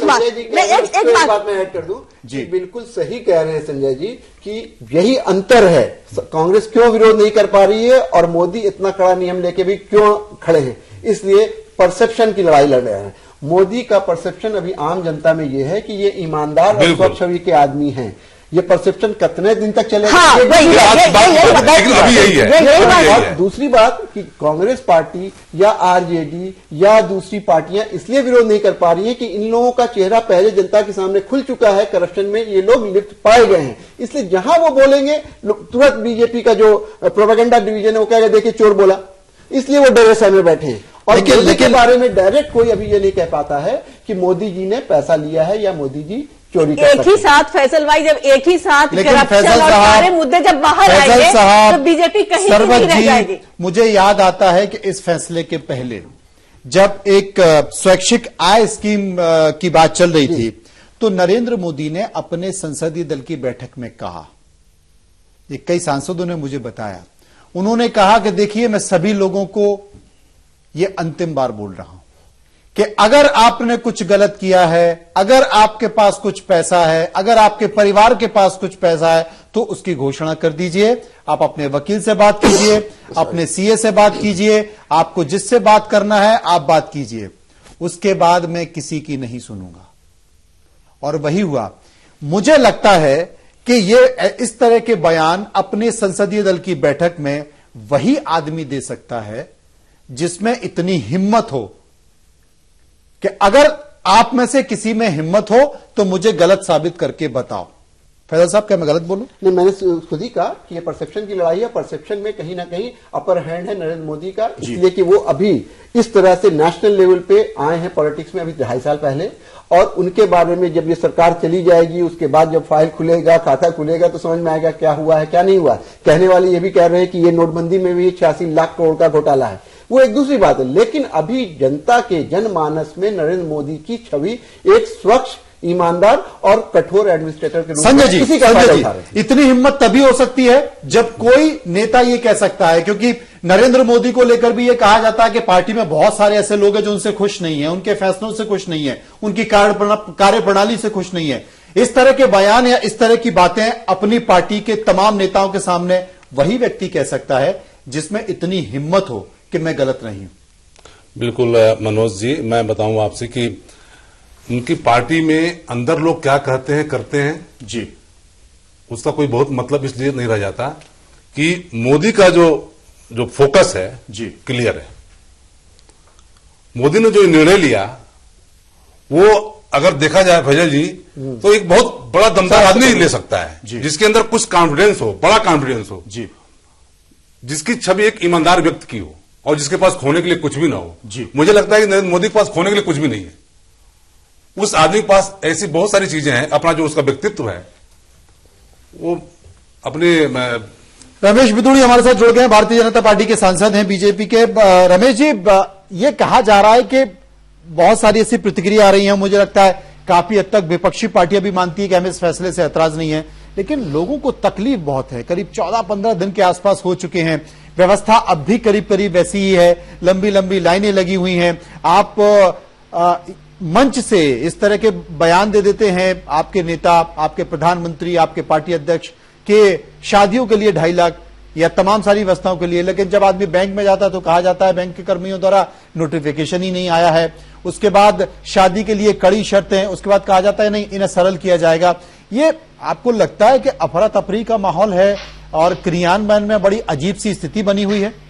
बात मैं ऐड कर दूं जी, बिल्कुल सही कह रहे हैं संजय जी कि यही अंतर है, कांग्रेस क्यों विरोध नहीं कर पा रही है और मोदी इतना कड़ा नियम लेके भी क्यों खड़े हैं, इसलिए परसेप्शन की लड़ाई लड़ रहे हैं। मोदी का परसेप्शन अभी आम जनता में ये है कि ये ईमानदार और स्वच्छ छवि के आदमी हैं। ये परसेप्शन कितने दिन तक चलेगा? हाँ, और दूसरी बात कि कांग्रेस पार्टी या आरजेडी या दूसरी पार्टियां इसलिए विरोध नहीं कर पा रही है कि इन लोगों का चेहरा पहले जनता के सामने खुल चुका है, करप्शन में ये लोग लिप्त पाए गए हैं, इसलिए जहां वो बोलेंगे तुरंत बीजेपी का जो प्रोपेगेंडा डिवीजन है वो कहेगा देखिए चोर बोला, इसलिए वो डरे सहमे बैठे हैं। और मोदी के बारे में डायरेक्ट कोई अभी ये नहीं कह पाता है कि मोदी जी ने पैसा लिया है या मोदी जी चोरी कर एक ही साथ फैसल भाई, जब एक ही साथ करप्शन और सारे मुद्दे जब बाहर आएंगे तो बीजेपी कहीं नहीं रह जाएगी। मुझे याद आता है कि इस फैसले के पहले जब एक स्वैच्छिक आय स्कीम की बात चल रही थी तो नरेंद्र मोदी ने अपने संसदीय दल की बैठक में कहा, ये कई सांसदों ने मुझे बताया, उन्होंने कहा कि देखिए मैं सभी लोगों को ये अंतिम बार बोल रहा हूं कि अगर आपने कुछ गलत किया है, अगर आपके पास कुछ पैसा है, अगर आपके परिवार के पास कुछ पैसा है, तो उसकी घोषणा कर दीजिए। आप अपने वकील से बात कीजिए, अपने सीए से बात कीजिए, आपको जिससे बात करना है आप बात कीजिए। उसके बाद मैं किसी की नहीं सुनूंगा। और वही हुआ। मुझे लगता है कि ये इस तरह के बयान अपने संसदीय दल की बैठक में वही आदमी दे सकता है जिसमें इतनी हिम्मत हो कि अगर आप में से किसी में हिम्मत हो तो मुझे गलत साबित करके बताओ। फैजल साहब, क्या मैं गलत बोलूं? नहीं, मैंने खुद ही कहा कि ये परसेप्शन की लड़ाई है। परसेप्शन में कहीं ना कहीं अपर हैंड है नरेंद्र मोदी का, इसलिए कि वो अभी इस तरह से नेशनल लेवल पे आए हैं पॉलिटिक्स में अभी 2.5 साल पहले, और उनके बारे में जब ये सरकार चली जाएगी, उसके बाद जब फाइल खुलेगा, खाता खुलेगा, तो समझ में आएगा क्या हुआ है क्या नहीं हुआ। कहने वाले ये भी कह रहे हैं कि ये नोटबंदी में भी 86 लाख करोड़ का घोटाला है, वो एक दूसरी बात है। लेकिन अभी जनता के जनमानस में नरेंद्र मोदी की छवि एक स्वच्छ, ईमानदार और कठोर एडमिनिस्ट्रेटर के रूप में संजय जी, इतनी हिम्मत तभी हो सकती है जब कोई नेता ये कह सकता है, क्योंकि नरेंद्र मोदी को लेकर भी ये कहा जाता है कि पार्टी में बहुत सारे ऐसे लोग हैं जो उनसे खुश नहीं है, उनके फैसलों से खुश नहीं है, उनकी कार्यप्रणाली से खुश नहीं है। इस तरह के बयान या इस तरह की बातें अपनी पार्टी के तमाम नेताओं के सामने वही व्यक्ति कह सकता है जिसमें इतनी हिम्मत हो कि मैं गलत नहीं हूं। बिल्कुल मनोज जी, मैं बताऊं आपसे कि उनकी पार्टी में अंदर लोग क्या कहते हैं करते हैं जी, उसका कोई बहुत मतलब इसलिए नहीं रह जाता कि मोदी का जो फोकस है जी क्लियर है। मोदी ने जो निर्णय लिया वो अगर देखा जाए फैजल जी तो एक बहुत बड़ा दमदार आदमी ले सकता है, जिसके अंदर कुछ कॉन्फिडेंस हो, बड़ा कॉन्फिडेंस हो जी, जिसकी छवि एक ईमानदार व्यक्ति की हो और जिसके पास खोने के लिए कुछ भी ना हो जी। मुझे लगता है कि नरेंद्र मोदी के पास खोने के लिए कुछ भी नहीं है। उस आदमी के पास ऐसी बहुत सारी चीजें हैं, अपना जो उसका व्यक्तित्व है वो अपने। रमेश बिदुड़ी हमारे साथ जुड़ गए हैं, भारतीय जनता पार्टी के सांसद हैं बीजेपी के। रमेश जी, ये कहा जा रहा है कि बहुत सारी ऐसी प्रतिक्रिया आ रही है, मुझे लगता है काफी हद तक विपक्षी पार्टियां भी मानती है कि हमें इस फैसले से ऐतराज नहीं है, लेकिन लोगों को तकलीफ बहुत है। करीब 14-15 दिन के आसपास हो चुके हैं, व्यवस्था अब भी करीब करीब वैसी ही है, लंबी लंबी लाइनें लगी हुई हैं। आप मंच से इस तरह के बयान दे देते हैं, आपके नेता, आपके प्रधानमंत्री, आपके पार्टी अध्यक्ष के शादियों के लिए 2.5 लाख या तमाम सारी व्यवस्थाओं के लिए, लेकिन जब आदमी बैंक में जाता है तो कहा जाता है बैंक के कर्मियों द्वारा नोटिफिकेशन ही नहीं आया है। उसके बाद शादी के लिए कड़ी शर्तें, उसके बाद कहा जाता है नहीं, इन्हें सरल किया जाएगा। ये आपको लगता है कि अफरा तफरी का माहौल है और क्रियान्वयन में बड़ी अजीब सी स्थिति बनी हुई है?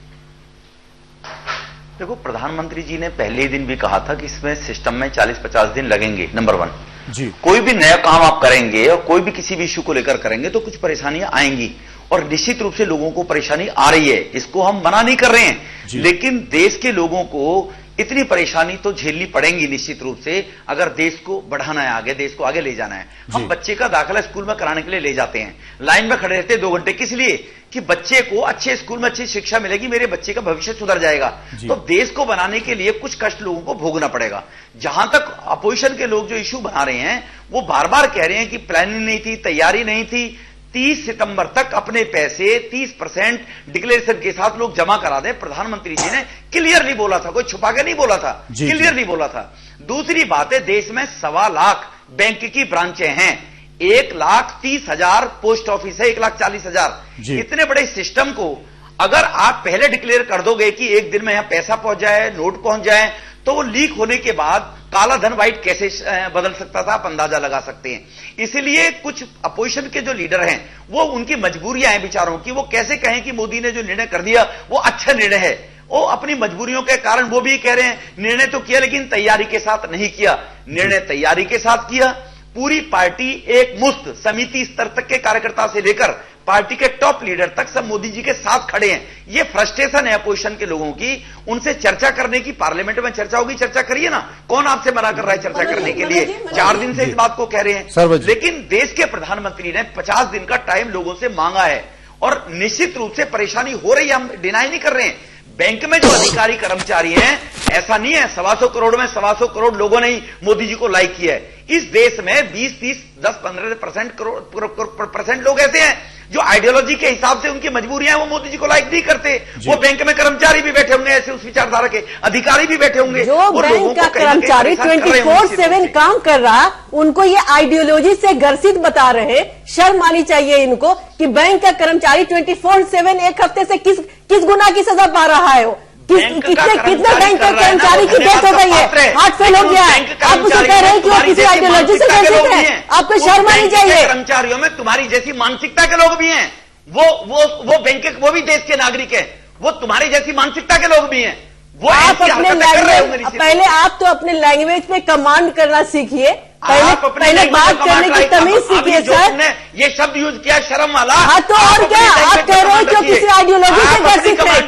देखो, प्रधानमंत्री जी ने पहले ही दिन भी कहा था कि इसमें सिस्टम में 40-50 दिन लगेंगे। नंबर 1 जी, कोई भी नया काम आप करेंगे और कोई भी किसी भी इश्यू को लेकर करेंगे तो कुछ परेशानियां आएंगी, और निश्चित रूप से लोगों को परेशानी आ रही है, इसको हम मना नहीं कर रहे हैं, लेकिन देश के लोगों को इतनी परेशानी तो झेलनी पड़ेगी निश्चित रूप से, अगर देश को बढ़ाना है, आगे देश को आगे ले जाना है। हम बच्चे का दाखिला स्कूल में कराने के लिए ले जाते हैं, लाइन में खड़े रहते हैं 2 घंटे, किस लिए? कि बच्चे को अच्छे स्कूल में अच्छी शिक्षा मिलेगी, मेरे बच्चे का भविष्य सुधर जाएगा। तो देश को बनाने के लिए कुछ कष्ट लोगों को भोगना पड़ेगा। जहां तक अपोजिशन के लोग जो इश्यू बना रहे हैं वो बार बार कह रहे हैं कि प्लानिंग नहीं थी, तैयारी नहीं थी। 30 सितंबर तक अपने पैसे 30% डिक्लेरेशन के साथ लोग जमा करा दें। प्रधानमंत्री जी ने क्लियरली बोला था, कोई छुपा के नहीं बोला था, क्लियरली बोला था। दूसरी बात है, देश में 1.25 लाख बैंक की ब्रांचें हैं, 1,30,000 पोस्ट ऑफिस है, 1,40,000। इतने बड़े सिस्टम को अगर आप पहले डिक्लेयर कर दोगे कि एक दिन में यहां पैसा पहुंच जाए, नोट पहुंच जाए, तो वो लीक होने के बाद काला धन व्हाइट कैसे बदल सकता था, आप अंदाजा लगा सकते हैं। इसलिए कुछ अपोजिशन के जो लीडर हैं वो, उनकी मजबूरियां हैं बेचारों की, वो कैसे कहें कि मोदी ने जो निर्णय कर दिया वो अच्छा निर्णय है। वो अपनी मजबूरियों के कारण वो भी कह रहे हैं निर्णय तो किया लेकिन तैयारी के साथ नहीं किया। निर्णय तैयारी के साथ किया, पूरी पार्टी एक मुश्त समिति स्तर तक के कार्यकर्ता से लेकर पार्टी के टॉप लीडर तक सब मोदी जी के साथ खड़े हैं। ये फ्रस्ट्रेशन है अपोजिशन के लोगों की, उनसे चर्चा करने की, पार्लियामेंट में चर्चा होगी, चर्चा करिए ना, कौन आपसे मना कर रहा है चर्चा करने के लिए? 4 दिन से इस बात को कह रहे हैं, लेकिन देश के प्रधानमंत्री ने 50 दिन का टाइम लोगों से मांगा है, और निश्चित रूप से परेशानी हो रही है, हम डिनाई नहीं कर रहे हैं। बैंक में जो अधिकारी कर्मचारी हैं, ऐसा नहीं है 125 करोड़ में 125 करोड़ लोगों ने ही मोदी जी को लाइक किया है। इस देश में 20-30, 10-15% लोग ऐसे हैं जो आइडियोलॉजी के हिसाब से उनकी मजबूरियां हैं वो मोदी जी को लाइक नहीं करते। वो बैंक में कर्मचारी भी बैठे होंगे, ऐसे उस विचारधारा के अधिकारी भी बैठे होंगे। जो बैंक का कर्मचारी 24/7 काम कर रहा, उनको ये आइडियोलॉजी से ग्रसित बता रहे। शर्म आनी चाहिए इनको कि बैंक का कर्मचारी 24/7 एक हफ्ते से किस गुना की सजा पा रहा है। वो कितने बैंक के कर्मचारी की डेथ हो गई है, हार्ट फेल हो गया है, आप उसे कह रहे हैं कि वो किसी आइडियोलॉजी से ग्रसित है। आपको शर्म आनी चाहिए। कर्मचारियों में तुम्हारी जैसी मानसिकता के लोग भी हैं, वो बैंक के, वो भी देश के नागरिक हैं, वो तुम्हारी जैसी मानसिकता के लोग भी हैं। वो आप अपने लैंग्वेज, पहले आप तो अपने लैंग्वेज पे कमांड करना सीखिए, पहले बात करने की तमीज सीखिए सर। ये शब्द यूज किया शर्म वाला। हाँ तो और क्या, आप कह रहे हो कि किसी आइडियोलॉजी से ग्रसित है।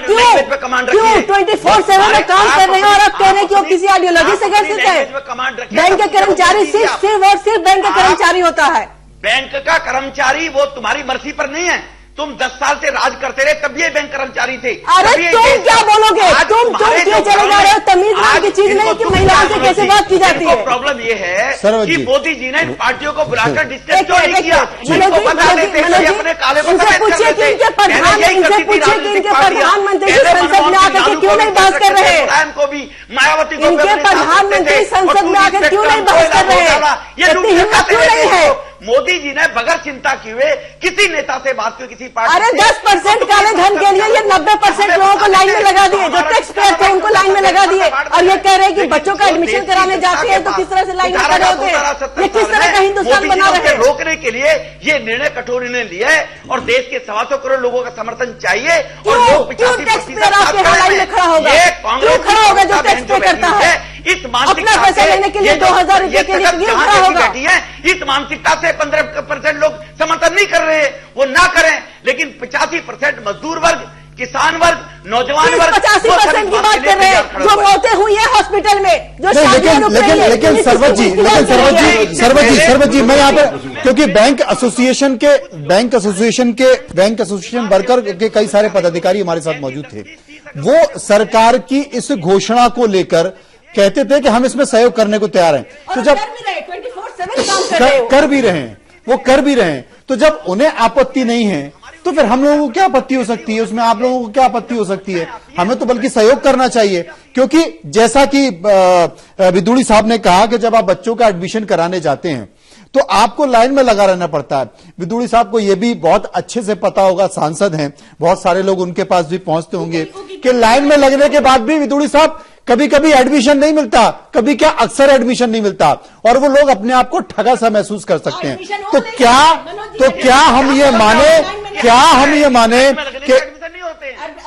क्यों 24/7 में काम कर रहे हैं और आप कह रहे हैं कि वो किसी आइडियोलॉजी से ग्रसित है। बैंक का कर्मचारी सिर्फ और सिर्फ बैंक का कर्मचारी होता है। बैंक का कर्मचारी वो तुम्हारी मर्जी पर नहीं है। तुम 10 साल से राज करते रहे, तब ये बैंक कर्मचारी थे। अरे तुम क्या बोलोगे, तुम क्यों चले जा रहे हो? तमीज नाम की चीज नहीं कि महिलाओं से कैसे बात की जाती है। प्रॉब्लम ये है कि मोदी जी ने इन पार्टियों को बुलाकर डिस्कस क्यों नहीं किया? अपने काले पूछिए कि इनके प्रधानमंत्री संसद में आकर के क्यों नहीं बहस कर रहे? को भी मायावती को इनके प्रधानमंत्री संसद में आकर क्यों नहीं बहस कर रहे? इतनी हिम्मत क्यों नहीं है? मोदी जी ने बगैर चिंता किए किसी नेता से बात की, किसी पार्टी। अरे 10% काले धन के लिए ये 90% लोगों को लाइन में लगा दिए, जो टैक्स पेयर थे उनको लाइन में लगा दिए, और ये कह रहे हैं कि बच्चों का एडमिशन कराने जाते हैं तो किस तरह से लाइन में खड़े होते हैं। ये किस तरह का हिंदुस्तान बना रहे हैं? रोकने के लिए ये निर्णय कठोर निर्णय लिया है और देश के 125 करोड़ लोगों का समर्थन चाहिए। और लोग 85% आपके लाइन में खड़ा होगा, क्यों खड़ा होगा जो टैक्स पे करता है? इस मानसिकता अपना पैसा लेने के लिए 2000 रुपए के लिए क्यों खड़ा होगा? इस मानसिकता से 15% लोग समर्थन नहीं कर रहे हैं। वो ना करें, लेकिन 85% मजदूर वर्ग, किसान वर्ग, नौजवान वर्ग 85% की बात कर रहे हैं, जो मौतें हुई है हॉस्पिटल में, जो लेकिन सरवत जी मैं यहाँ पर, क्योंकि बैंक एसोसिएशन वर्कर के कई सारे पदाधिकारी हमारे साथ मौजूद थे, वो सरकार की इस घोषणा को लेकर कहते थे कि हम इसमें सहयोग करने को तैयार हैं। तो जब कर भी रहे हैं, वो कर भी रहे हैं, तो जब उन्हें आपत्ति नहीं है तो फिर हम लोगों को क्या आपत्ति हो सकती है? उसमें आप लोगों को क्या आपत्ति हो सकती है? हमें तो बल्कि सहयोग करना चाहिए, क्योंकि जैसा कि विदुड़ी साहब ने कहा कि जब आप बच्चों का एडमिशन कराने जाते हैं तो आपको लाइन में लगा रहना पड़ता है। विदुड़ी साहब को यह भी बहुत अच्छे से पता होगा, सांसद हैं, बहुत सारे लोग उनके पास भी पहुंचते होंगे कि लाइन में लगने के बाद भी विदुड़ी साहब कभी कभी एडमिशन नहीं मिलता, कभी क्या अक्सर एडमिशन नहीं मिलता, और वो लोग अपने आप को ठगा सा महसूस कर सकते हैं। तो क्या हम ये माने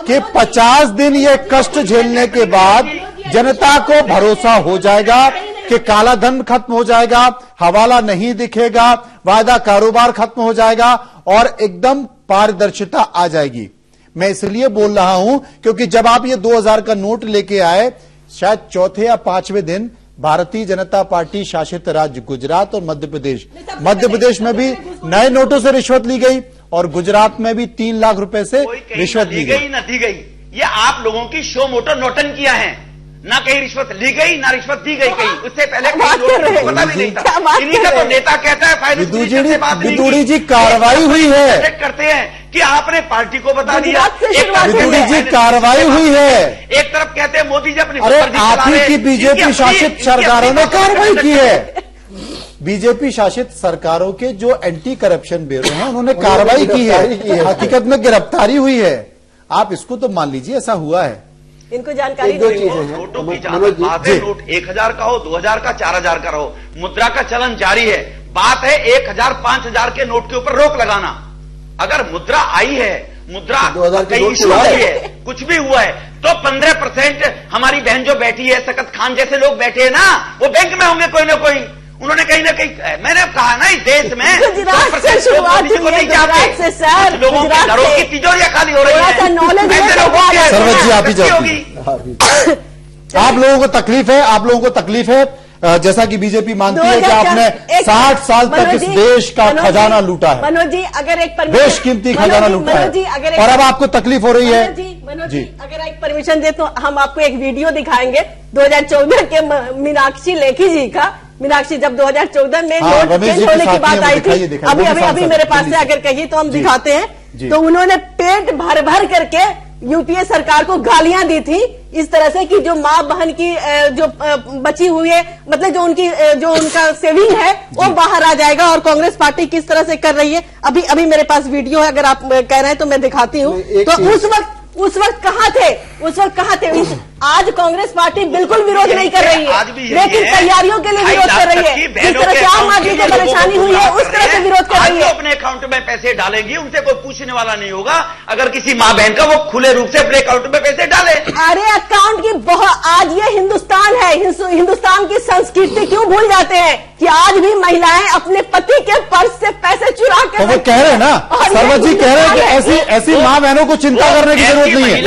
कि 50 दिन ये कष्ट झेलने के बाद जनता को भरोसा हो जाएगा कि काला धन खत्म हो जाएगा, हवाला नहीं दिखेगा, वायदा कारोबार खत्म हो जाएगा और एकदम पारदर्शिता आ जाएगी? मैं इसलिए बोल रहा हूं क्योंकि जब आप ये 2000 का नोट लेके आए, शायद चौथे या 5वें दिन भारतीय जनता पार्टी शासित राज्य गुजरात और मध्य प्रदेश में भी नए नोटों से रिश्वत ली गई और गुजरात में भी 3 लाख रुपए से रिश्वत ली गई। न दी गई, ये आप लोगों की शो मोटो नोटन किया है। ना कहीं रिश्वत ली गई, ना रिश्वत दी गई कहीं। उससे पहले पता भी नहीं था। इन्हीं का तो नेता कहता है विदुड़ी जी कार्रवाई हुई है, करते हैं कि आपने पार्टी को बता दिया। विदुड़ी जी कार्रवाई हुई है। एक तरफ कहते हैं मोदी जी अपनी, अरे आप ही की बीजेपी शासित सरकारों ने कार्रवाई की है। बीजेपी शासित सरकारों के जो एंटी करप्शन ब्यूरो हैं उन्होंने कार्रवाई की है, हकीकत में गिरफ्तारी हुई है। आप इसको तो मान लीजिए ऐसा हुआ है। इनको जानकारी दो चीजें हैं। नोटों की बात है, नोट 1000 का हो, 2000 का, 4000 का रहो, मुद्रा का चलन जारी है। बात है 1000, 5000 के नोट के ऊपर रोक लगाना। अगर मुद्रा आई है, मुद्रा कहीं इशू हुई है, कुछ भी हुआ है, तो 15% हमारी बहन जो बैठी है, सकत खान जैसे लोग बैठे हैं ना, वो बैंक में होंगे कोई ना कोई। उन्होंने कहीं ना कहीं, मैंने कहा ना, इस देश में गुजरात से शुरुआत हुई है, गुजरात से सर, लोगों के घरों की तिजोरियां खाली हो रही है। सरवत जी आप ही जाओगी। आप लोगों को तकलीफ है, जैसा कि बीजेपी मानती है कि आपने 60 साल तक इस देश का खजाना लूटा है। मनोज जी, अगर एक बेशकीमती खजाना लूटा है और अब आपको तकलीफ हो रही है। मनोज जी, अगर एक परमिशन दे तो हम आपको एक वीडियो दिखाएंगे 2014 के मीनाक्षी लेखी जी का, मीनाक्षी, जब 2014 में हाँ, नोट चेंज होने की बात आई थी, अभी मेरे पास से अगर कहिए तो हम दिखाते हैं, तो उन्होंने पेट भर भर करके यूपीए सरकार को गालियां दी थी इस तरह से कि जो माँ बहन की जो बची हुई है, मतलब जो उनका सेविंग है वो बाहर आ जाएगा, और कांग्रेस पार्टी किस तरह से कर रही है। अभी मेरे पास वीडियो है, अगर आप कह रहे हैं तो मैं दिखाती हूँ। तो उस वक्त कहाँ थे? आज कांग्रेस पार्टी बिल्कुल विरोध नहीं कर रही है, लेकिन तैयारियों के लिए विरोध कर रही है। जिस तरह से आम आदमी को परेशानी हुई है उस तरह से विरोध कर रही है। अपने अकाउंट में पैसे डालेंगी, उनसे कोई पूछने वाला नहीं होगा। अगर किसी माँ बहन का, वो खुले रूप से अपने अकाउंट में पैसे डाले। अरे अकाउंट की बहुत, आज ये हिंदुस्तान है, हिंदुस्तान की संस्कृति क्यों भूल जाते हैं कि आज भी महिलाएं अपने पति के पर्स से पैसे चुरा कर, तो वो कह रहे हैं ना, सरवत जी कह रहे हैं कि ऐसी माँ बहनों को चिंता करने की जरूरत नहीं है।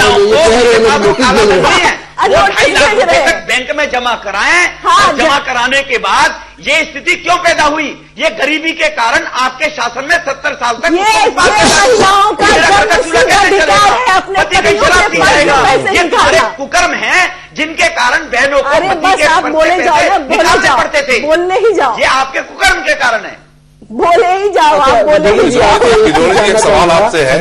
बैंक में जमा कराएं, और जमा कराने के बाद ये स्थिति क्यों पैदा हुई? ये गरीबी के कारण आपके शासन में 70 साल तक ये सारे कुकर्म हैं जिनके कारण बहनों को पड़ते थे। बोलने ही जाओ, ये आपके कुकर्म के कारण है। बोले ही जाओ, आप बोले ही जाओ। एक सवाल आपसे है,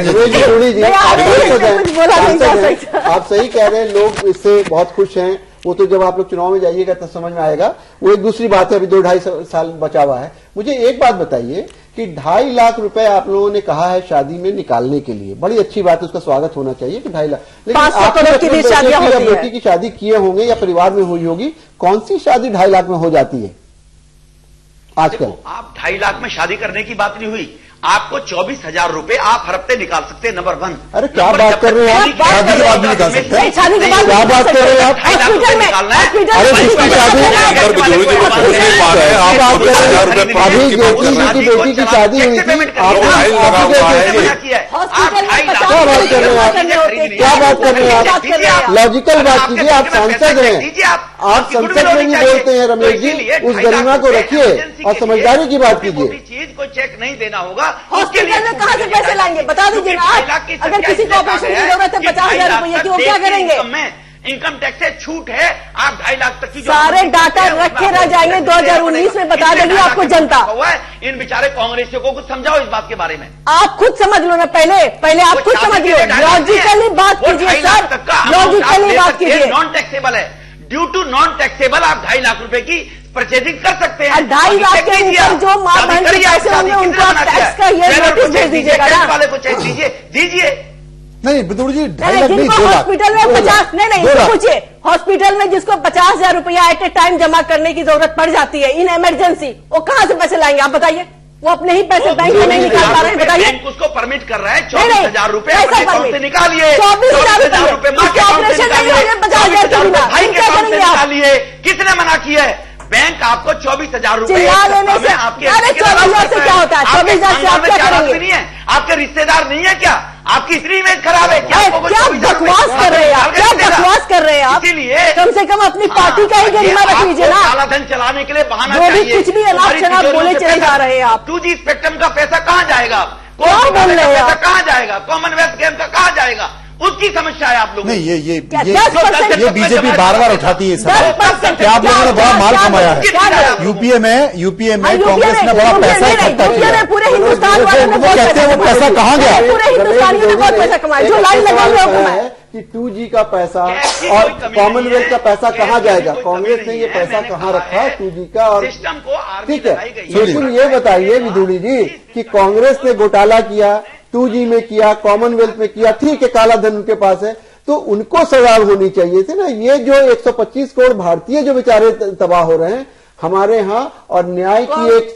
आप सही कह रहे हैं, लोग इससे बहुत खुश हैं। वो तो जब आप लोग चुनाव में जाइएगा तब समझ में आएगा। वो एक दूसरी बात है, अभी 2-2.5 साल बचा हुआ है। मुझे एक बात बताइए कि 2.5 लाख रुपए आप लोगों ने कहा है शादी में निकालने के लिए, बड़ी अच्छी बात है, उसका स्वागत होना चाहिए कि 2.5 लाख। लेकिन आप बेटी की शादी किए होंगे या परिवार में हुई होगी, कौन सी शादी 2.5 लाख में हो जाती है आजकल? आप 2.5 लाख में शादी करने की बात नहीं हुई। आपको 24,000 रुपए आप हर हफ्ते निकाल सकते हैं, नंबर 1। अरे क्या बात कर रहे हैं आप? शादी के बाद निकाल सकते हैं? शादी के बाद क्या बात कर रहे हैं आप? हॉस्पिटल में निकालना है। अरे जिसकी शादी, अभी जेटली की बेटी की शादी हुई थी, क्या बात कर रहे हैं आप? लॉजिकल बात कीजिए, आप सांसद हैं, आप संसद में भी बोलते हैं रमेश जी, उस गरिमा को रखिए और समझदारी की बात कीजिए। चीज को चेक नहीं देना होगा। हॉस्पिटल में कहाँ से पैसे लाएंगे बता दीजिए ना आप। अगर किसी को ऑपरेशन की जरूरत है 50,000 रुपये की, वो क्या करेंगे? इनकम टैक्स से छूट है, आप 2.5 लाख तक की सारे डाटा रखे रह जाएंगे। 2019 में बता देगी आपको जनता। इन बेचारे कांग्रेसियों को कुछ समझाओ इस बात के बारे में। आप खुद समझ लो ना, पहले आप खुद समझ लो। लॉजिकली बात कीजिए सर, लॉजिकली बात कीजिए। नॉन टैक्सेबल है, ड्यू टू नॉन टैक्सेबल आप 2.5 लाख रुपए की परचेजिंग कर सकते हैं। 2.5 लाख के ऊपर जो माँ बहन के पैसे होंगे उनको आप टैक्स का ये नोटिस भेज दीजिएगा ना। वाले को चेक दीजिए। नहीं बिदुड़ जी, 2.5 लाख नहीं, 2 लाख। हॉस्पिटल में 50 नहीं पूछिए, हॉस्पिटल में जिसको 50,000 रुपया एट ए टाइम जमा करने की जरूरत पड़ जाती है इन इमरजेंसी, वो कहाँ से पैसे लाएंगे आप बताइए? वो अपने ही पैसे बैंक में नहीं निकाल पा रहे हैं, बताइए। बैंक उसको परमिट कर रहा है 24,000 रुपए अपने अकाउंट से निकालिए। 24,000 रुपए ऑपरेशन नहीं होंगे 50,000 भाई के अकाउंट से निकालिए। किसने मना किया है? बैंक आपको 24,000 रुपए चिल्ला लेने से, अरे 24,000 से क्या होता है? 24,000 से आप क्या करेंगे? नहीं है, आपके रिश्तेदार नहीं है क्या? आपकी इतनी इमेज खराब है क्या? क्या बकवास कर रहे हैं आप? क्या बकवास कर रहे हैं आप? इसीलिए कम से कम अपनी पार्टी का ही गरिमा रख लीजिए ना। काला धन चलाने के लिए बहाना जो भी कुछ भी अनाप शनाप बोले चले जा रहे हैं आप। 2G स्पेक्ट्रम का पैसा कहाँ जाएगा? क्या बोल रहे हैं? कहाँ जाएगा? कॉमनवेल्थ गेम का कहाँ जाएगा? उसकी समस्या है आप लोग। नहीं, ये बीजेपी बार उठाती है सर कि आप लोगों ने बड़ा माल कमाया है। यूपीए में कांग्रेस ने बड़ा पैसा इकट्ठा किया। पूरे हिंदुस्तान वालों ने बहुत कहते हैं वो पैसा कहाँ गया? पूरे हिंदुस्तानियों ने बहुत पैसा कमाया, जो लाइन लगाए कि 2G का पैसा और कॉमनवेल्थ का पैसा कहाँ जाएगा? कांग्रेस ने ये पैसा कहाँ रखा है 2G का? और ठीक है, लेकिन ये बताइए विदुड़ी जी कि कांग्रेस ने घोटाला किया, 2G में किया, कॉमनवेल्थ में किया, ठीक है, काला धन उनके पास है, तो उनको सजा होनी चाहिए थी ना। ये जो 125 करोड़ भारतीय जो बेचारे तबाह हो रहे हैं हमारे यहाँ, और न्याय की एक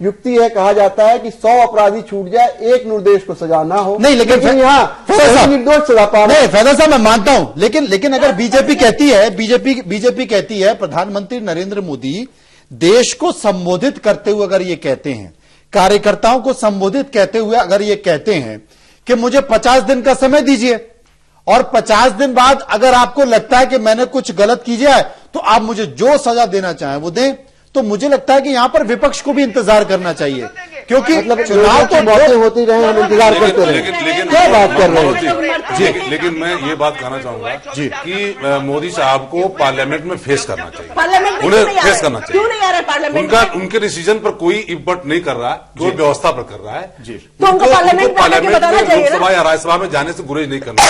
युक्ति है, कहा जाता है कि 100 अपराधी छूट जाए, एक निर्दोष को सजा ना हो। नहीं, लेकिन यहाँ निर्दोष सजा पा रहे हैं। फैजल साहब मैं मानता हूं, लेकिन अगर बीजेपी कहती है प्रधानमंत्री नरेंद्र मोदी देश को संबोधित करते हुए अगर ये कहते हैं, कार्यकर्ताओं को संबोधित कहते हुए अगर ये कहते हैं कि मुझे 50 दिन का समय दीजिए और 50 दिन बाद अगर आपको लगता है कि मैंने कुछ गलत किया है तो आप मुझे जो सजा देना चाहें वो दें, तो मुझे लगता है कि यहां पर विपक्ष को भी इंतजार करना चाहिए। क्योंकि मतलब चुनाव की मौतें होती रहे, हम इंतजार करते रहे, क्या बात कर रहे हैं जी। लेकिन मैं ये बात कहना चाहूंगा जी कि मोदी साहब को पार्लियामेंट में फेस करना चाहिए, उन्हें फेस करना चाहिए। क्यों नहीं आ रहा है पार्लियामेंट? उनके डिसीजन पर कोई इम्पट नहीं कर रहा है, कोई व्यवस्था पर कर रहा है जी। तो उनको पार्लियामेंट में लोकसभा या राज्यसभा में जाने से गुरेज नहीं करना।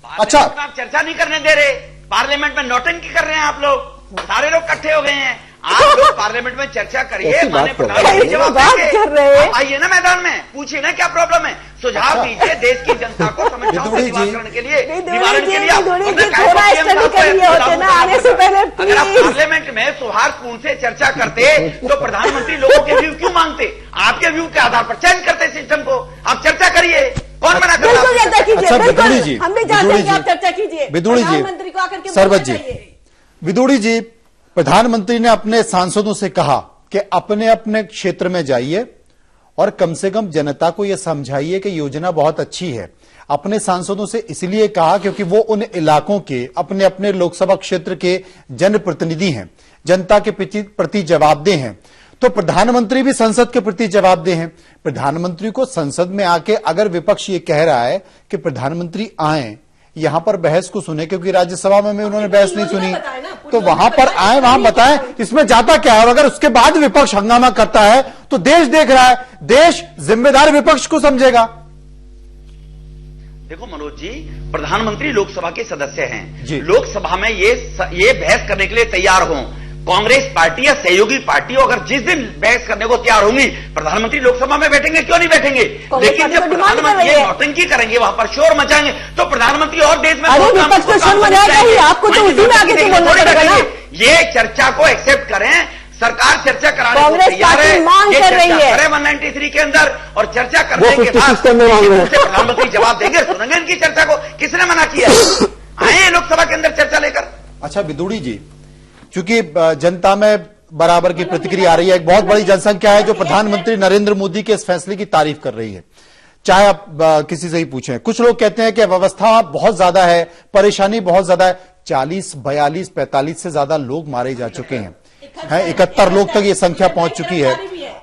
अच्छा, आप चर्चा नहीं करने दे रहे, पार्लियामेंट में नौटंकी कर रहे हैं आप लोग, सारे लोग इकट्ठे हो गए हैं। आप लोग पार्लियामेंट में चर्चा करिए, माननीय प्रधानमंत्री जवाब देंगे। आइए ना मैदान में, पूछिए ना क्या प्रॉब्लम है, सुझाव दीजिए देश की जनता को समस्याओं के निवारण के लिए आने से पहले। अगर आप पार्लियामेंट में सौहार्दपूर्ण से चर्चा करते तो प्रधानमंत्री लोगों के व्यू क्यों मांगते? आपके व्यू के आधार पर चेंज करते सिस्टम को। आप चर्चा करिए, कौन मना कर रहा है? अच्छा विदुड़ी जी, हम भी चाहते हैं कि आप चर्चा कीजिए। विदुड़ी जी, प्रधानमंत्री को आकर के सरबत जी, विदुड़ी जी, प्रधानमंत्री ने अपने सांसदों से कहा कि अपने अपने क्षेत्र में जाइए और कम से कम जनता को यह समझाइए कि योजना बहुत अच्छी है। अपने सांसदों से इसलिए कहा क्योंकि वो उन इलाकों के अपने अपने लोकसभा क्षेत्र के जनप्रतिनिधि हैं, जनता के प्रति जवाबदेह हैं। तो प्रधानमंत्री भी संसद के प्रति जवाबदेह हैं। प्रधानमंत्री को संसद में आके अगर विपक्ष ये कह रहा है कि प्रधानमंत्री आए यहां पर बहस को सुने, क्योंकि राज्यसभा में उन्होंने बहस नहीं सुनी, तो वहां पर आए, वहां बताएं इसमें जाता क्या है। अगर उसके बाद विपक्ष हंगामा करता है तो देश देख रहा है, देश जिम्मेदार विपक्ष को समझेगा। देखो मनोज जी, प्रधानमंत्री लोकसभा के सदस्य हैं, लोकसभा में ये बहस करने के लिए तैयार हों। कांग्रेस पार्टी या सहयोगी पार्टी अगर जिस दिन बहस करने को तैयार होंगी, प्रधानमंत्री लोकसभा में बैठेंगे, क्यों नहीं बैठेंगे? लेकिन जब प्रधानमंत्री नौटंकी करेंगे, वहां पर शोर मचाएंगे, तो प्रधानमंत्री और देश में आपको तो उसी में आगे बोलना पड़ेगा। ये चर्चा को एक्सेप्ट करें, सरकार चर्चा कराने को तैयार है, मांग कर रही है 193 के अंदर, और चर्चा करने के बाद प्रधानमंत्री जवाब देंगे, सुनेंगे इनकी चर्चा को। किसने मना किया? आए लोकसभा के अंदर चर्चा लेकर। अच्छा विदुड़ी जी, चूंकि जनता में बराबर की प्रतिक्रिया आ रही है, एक बहुत बड़ी जनसंख्या है जो प्रधानमंत्री नरेंद्र मोदी के इस फैसले की तारीफ कर रही है, चाहे आप किसी से ही पूछें। कुछ लोग कहते हैं कि व्यवस्था बहुत ज्यादा है, परेशानी बहुत ज्यादा है। 40, 42, 45 से ज्यादा लोग मारे जा चुके हैं, 71 लोग तक ये संख्या पहुंच चुकी है,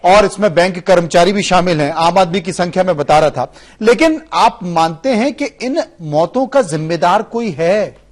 और इसमें बैंक कर्मचारी भी शामिल हैं, आम आदमी की संख्या में बता रहा था। लेकिन आप मानते हैं कि इन मौतों का जिम्मेदार कोई है?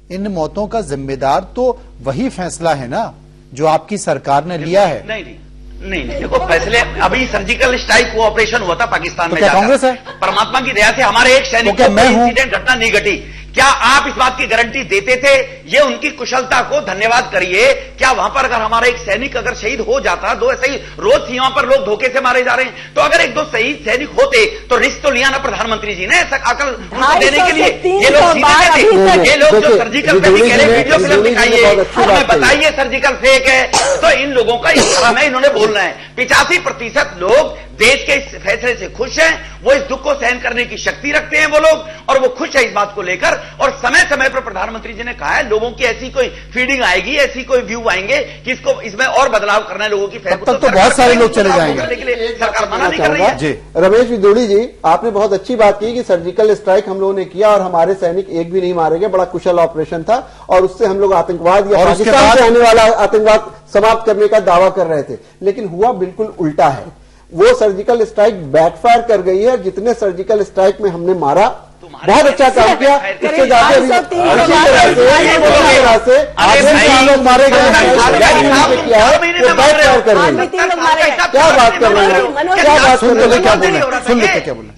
इन मौतों का जिम्मेदार तो वही फैसला है ना जो आपकी सरकार ने लिया है। नहीं, देखो फैसले, अभी सर्जिकल स्ट्राइक को ऑपरेशन हुआ था पाकिस्तान में, क्या कांग्रेस है? परमात्मा की दया से हमारे एक सैनिक को इंसिडेंट घटना नहीं घटी। क्या आप इस बात की गारंटी देते थे? ये उनकी कुशलता को धन्यवाद करिए। क्या वहां पर अगर हमारा एक सैनिक अगर शहीद हो जाता, दो ऐसे ही रोज सीमा पर लोग धोखे से मारे जा रहे हैं, तो अगर एक दो शहीद सैनिक होते तो रिस्क तो लिया ना प्रधानमंत्री जी ने अकल उनको देने के लिए। ये लोग सीधे, ये लोग जो सर्जिकल फेक कह रहे, वीडियो फिल्म दिखाइए, हमें बताइए सर्जिकल फेक है, तो इन लोगों का इस तरह में इन्होंने बोलना है। 85% लोग देश के इस फैसले से खुश हैं, वो इस दुख को सहन करने की शक्ति रखते हैं वो लोग, और वो खुश है इस बात को लेकर। और समय समय पर प्रधानमंत्री जी ने कहा है लोगों की ऐसी कोई फीडिंग आएगी, ऐसी कोई व्यू आएंगे कि इसको इसमें और बदलाव करना है लोगों की। तब तो बहुत सारे लोग चले जाएंगे, सरकार मना नहीं कर रही है। जी रमेश विदुड़ी जी, आपने बहुत अच्छी बात की कि सर्जिकल स्ट्राइक हम लोगों ने किया और हमारे सैनिक एक भी नहीं मारे गए, बड़ा कुशल ऑपरेशन था, और उससे हम लोग आतंकवाद या पाकिस्तान से आने वाला आतंकवाद समाप्त करने का दावा कर रहे थे। लेकिन हुआ बिल्कुल उल्टा है। वो सर्जिकल स्ट्राइक बैकफायर कर गई है। जितने सर्जिकल स्ट्राइक में हमने मारा, बहुत अच्छा काम किया, इससे ज्यादा लोग मारे गए, बैकफायर कर रही है। क्या बात कर रहे हैं? क्या बात सुन लेते क्या बोले?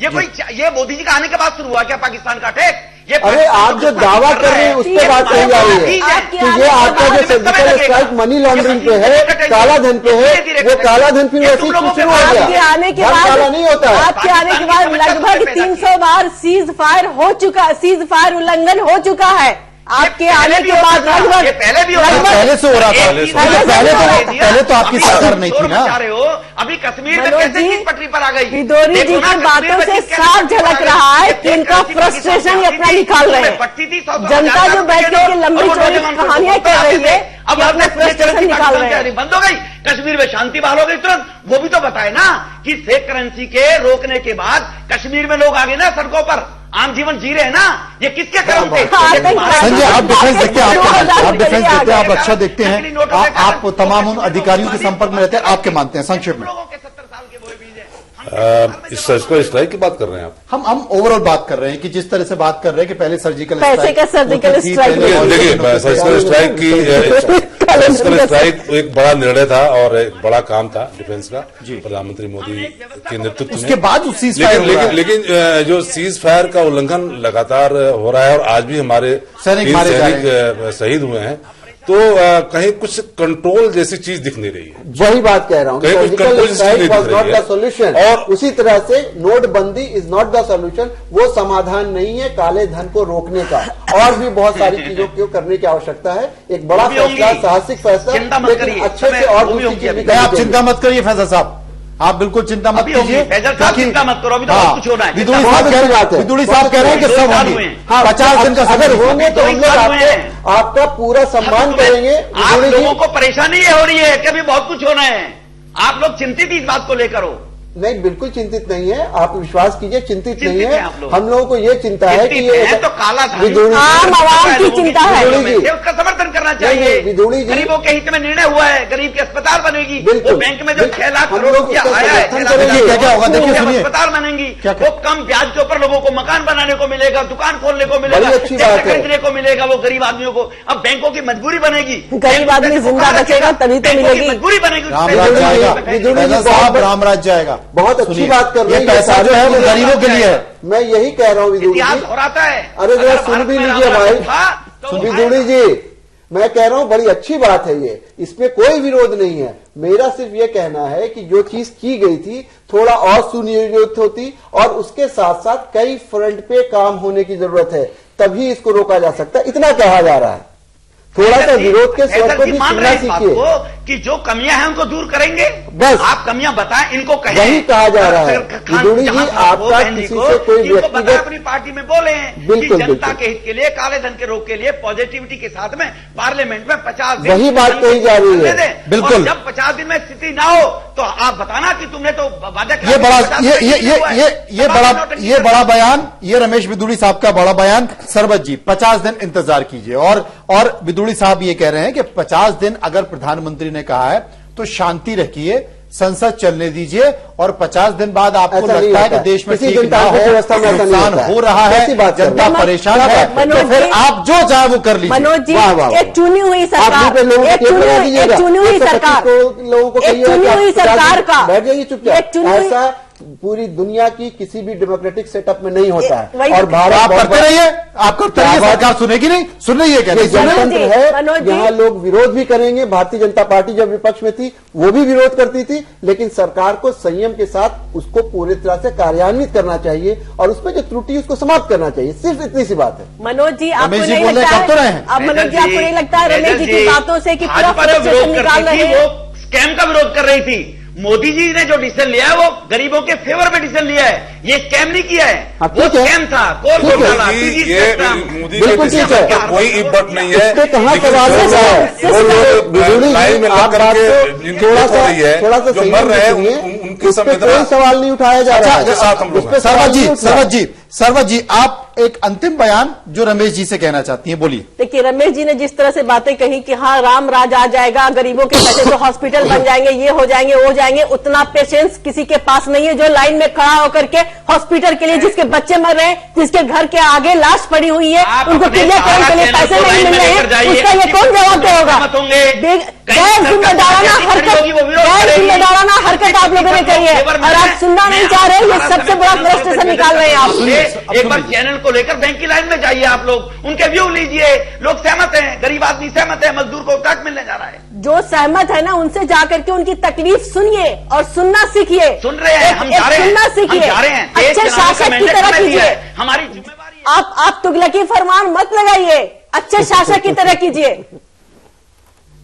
ये मोदी जी का आने के बाद शुरू हुआ क्या पाकिस्तान का अटैक? अरे आप जो दावा कर रहे हैं उस पर बात कही जा रही है कि ये आपका जो सर्जिकल स्ट्राइक मनी लॉन्ड्रिंग पे है, काला धन पे है, वो काला धन फिर वैसे शुरू हो गया। आपके आने के बाद काला नहीं होता है। आपके आने के बाद लगभग 300 बार सीज फायर हो चुका, सीज फायर उल्लंघन हो चुका है। आपके आने के बाद लगभग पहले से हो रहा था, पहले तो आपकी सरकार नहीं थी ना। अभी कश्मीर में कैसे किस पटरी पर आ गई? विदुड़ी जी की बातों से साफ झलक रहा है कि इनका फ्रस्ट्रेशन अपना निकाल रहे हैं। जनता जो बैठ के लंबी चौड़ी कहानियां कर रही है, अब अपना फ्रस्ट्रेशन निकाल रहे हैं। बंद हो गई, कश्मीर में शांति बहाल हो गई तुरंत। वो भी तो बताए ना कि फेक करेंसी के रोकने के बाद कश्मीर में लोग आ गए ना सड़कों पर, आम जीवन जी रहे हैं ना। ये किसके कर्म थे? संजय आप डिफेंस देखते हैं, आप डिफेंस देखते हैं, आप अच्छा देखते हैं, आप तमाम उन अधिकारियों के संपर्क में रहते हैं, आपके मानते हैं संक्षेप में? इस सर्जिकल स्ट्राइक की बात कर रहे हैं आप? हम ओवरऑल बात कर रहे हैं कि जिस तरह से बात कर रहे हैं कि पहले सर्जिकल पैसे का सर्जिकल स्ट्राइक, देखिए सर्जिकल स्ट्राइक एक बड़ा निर्णय था और एक बड़ा काम था डिफेंस का प्रधानमंत्री मोदी के नेतृत्व में। उसके बाद सीज फायर लेकिन जो सीज फायर का उल्लंघन लगातार हो रहा है और आज भी हमारे सैनिक शहीद हुए हैं, तो कहीं कुछ कंट्रोल जैसी चीज दिख नहीं रही है। वही बात कह रहा हूँ, surgical strike was not the solution. और उसी तरह से नोटबंदी इज नॉट द सॉल्यूशन, वो समाधान नहीं है काले धन को रोकने का। और भी बहुत सारी चीजों को करने की आवश्यकता है। एक बड़ा फैसला, साहसिक फैसला, लेकिन अच्छे से और दूसरी चीजें। आप चिंता मत करिए फैजल साहब, आप बिल्कुल चिंता मत कीजिए, चिंता मत करो, अभी तो बहुत कुछ होना है। विदुड़ी साहब कह रहे हैं कि सब होंगे। 50 दिन का अगर होंगे तो हम लोग आपका पूरा सम्मान करेंगे। आप लोगों को परेशानी ये हो रही है कि अभी बहुत कुछ होना है, आप लोग चिंतित इस बात को लेकर हो। नहीं, बिल्कुल चिंतित नहीं है, आप विश्वास कीजिए, चिंतित नहीं है। हम लोगों को ये चिंता है कि ये तो काला आम आवाम की चिंता है, उसका समर्थन करना चाहिए। विदुड़ी जी, गरीबों के हित में निर्णय हुआ है, गरीब के अस्पताल बनेगी, वो बैंक में जो 6 लाख करोड़ रुपया आया है, क्या होगा देखिए, सुनिए, अस्पताल बनेंगी, वो कम ब्याज के ऊपर लोगों को मकान बनाने को मिलेगा, दुकान खोलने को मिलेगा, खरीदने को मिलेगा, वो गरीब आदमियों को। अब बैंकों की मजबूरी बनेगी, गरीब आदमी जिंदा बचेगा तभी तो मिलेगी, मजबूरी बनेगी, रामराज जाएगा। बहुत अच्छी बात कर रही है, पैसा जो है वो गरीबों के लिए है। मैं यही कह रहा हूँ विदुड़ी जी, अरे जरा सुन भी लीजिए भाई, विदुड़ी जी, मैं कह रहा हूँ बड़ी अच्छी बात है ये, इसमें कोई विरोध नहीं है। मेरा सिर्फ ये कहना है कि जो चीज की गई थी थोड़ा और सुनियोजित होती और उसके साथ साथ कई फ्रंट पे काम होने की जरूरत है, तभी इसको रोका जा सकता है। इतना कहा जा रहा है, थोड़ा सा विरोध के स्वर को भी सुनना सीखिए कि जो कमियां हैं उनको दूर करेंगे। बस आप कमियां बताएं, इनको कहें। वही कहा जा रहा है विदुड़ी जी, आपका किसी से कोई व्यक्तिगत अपनी पार्टी में बोले हैं बिल्कुल, कि जनता के हित के लिए, काले धन के रोक के लिए पॉजिटिविटी के साथ में पार्लियामेंट में 50 दिन वही बात कही जा रही है। बिल्कुल, जब 50 दिन में स्थिति ना हो तो आप बताना कि तुमने तो वादा किया। ये बड़ा बयान, ये रमेश विदुड़ी साहब का बड़ा बयान। सरबत जी 50 दिन इंतजार कीजिए। और विदुड़ी साहब ये कह रहे हैं कि 50 दिन अगर प्रधानमंत्री ने कहा है तो शांति रखिए, संसद चलने दीजिए, और 50 दिन बाद आपको लगता है कि देश में ठीक ना हो, नुकसान हो रहा है, जनता परेशान है, तो फिर आप जो चाहे वो कर लीजिए। मनोज जी, एक चुनी हुई सरकार, बैठ जाइए चुपचाप। ऐसा पूरी दुनिया की किसी भी डेमोक्रेटिक सेटअप में नहीं होता है। और भारत आप करते रहिए, आप करते रहिए, सरकार सुनेगी नहीं, सुन रही है क्या? जनतंत्र है, यहाँ लोग विरोध भी करेंगे। भारतीय जनता पार्टी जब विपक्ष में थी वो भी विरोध करती थी, लेकिन सरकार को संयम के साथ उसको पूरी तरह से कार्यान्वित करना चाहिए और उसमें जो त्रुटि उसको समाप्त करना चाहिए। सिर्फ इतनी सी बात है। मनोज जी, आपको नहीं लगता है, अब मनोज जी आपको नहीं लगता है रमेश जी की बातों से कि पूरा फ्रस्ट्रेशन निकाल रहे हैं? वो स्कैम का विरोध कर रही थी। मोदी जी ने जो डिसीजन लिया है वो गरीबों के फेवर में डिसीजन लिया है, ये स्कैम नहीं किया है। वो स्कैम था, मोदी के कोई इम्पैक्ट नहीं है। कहाँ सवाल कोई सवाल नहीं उठाया जा रहा है। सरवत जी, आप एक अंतिम बयान जो रमेश जी से कहना चाहती हैं, बोलिए। देखिए, रमेश जी ने जिस तरह से बातें कही कि हाँ राम राज आ जाएगा, गरीबों के पैसे जो हॉस्पिटल बन जाएंगे, ये हो जाएंगे, वो जाएंगे, उतना पेशेंस किसी के पास नहीं है जो लाइन में खड़ा होकर के हॉस्पिटल के लिए, जिसके बच्चे मर रहे हैं, जिसके घर के आगे लाश पड़ी हुई है, उनको क्लियर करने के लिए पैसे नहीं मिल रहे हैं, उसका ये कौन जवाब देगा? गैर जिम्मेदाराना हरकत आप लोगों ने करी है और आप सुनना नहीं चाह रहे। ये सबसे बड़ा फ्रस्ट्रेशन निकाल रहे हैं आप। एक बार चैनल को लेकर बैंक की लाइन में जाइए, आप लोग उनके व्यू लीजिए। लोग सहमत हैं, गरीब आदमी सहमत है, मजदूर को टैक्स मिलने जा रहा है। जो सहमत है ना, उनसे जाकर के उनकी तकलीफ सुनिए और सुनना सीखिए। सुन रहे हैं, हम जा रहे हैं, सुनना सीखिए, अच्छे शासक की तरह कीजिए। हमारी जिम्मेवारी आप तुगलकी फरमान मत लगाइए, अच्छे शासक की तरह कीजिए।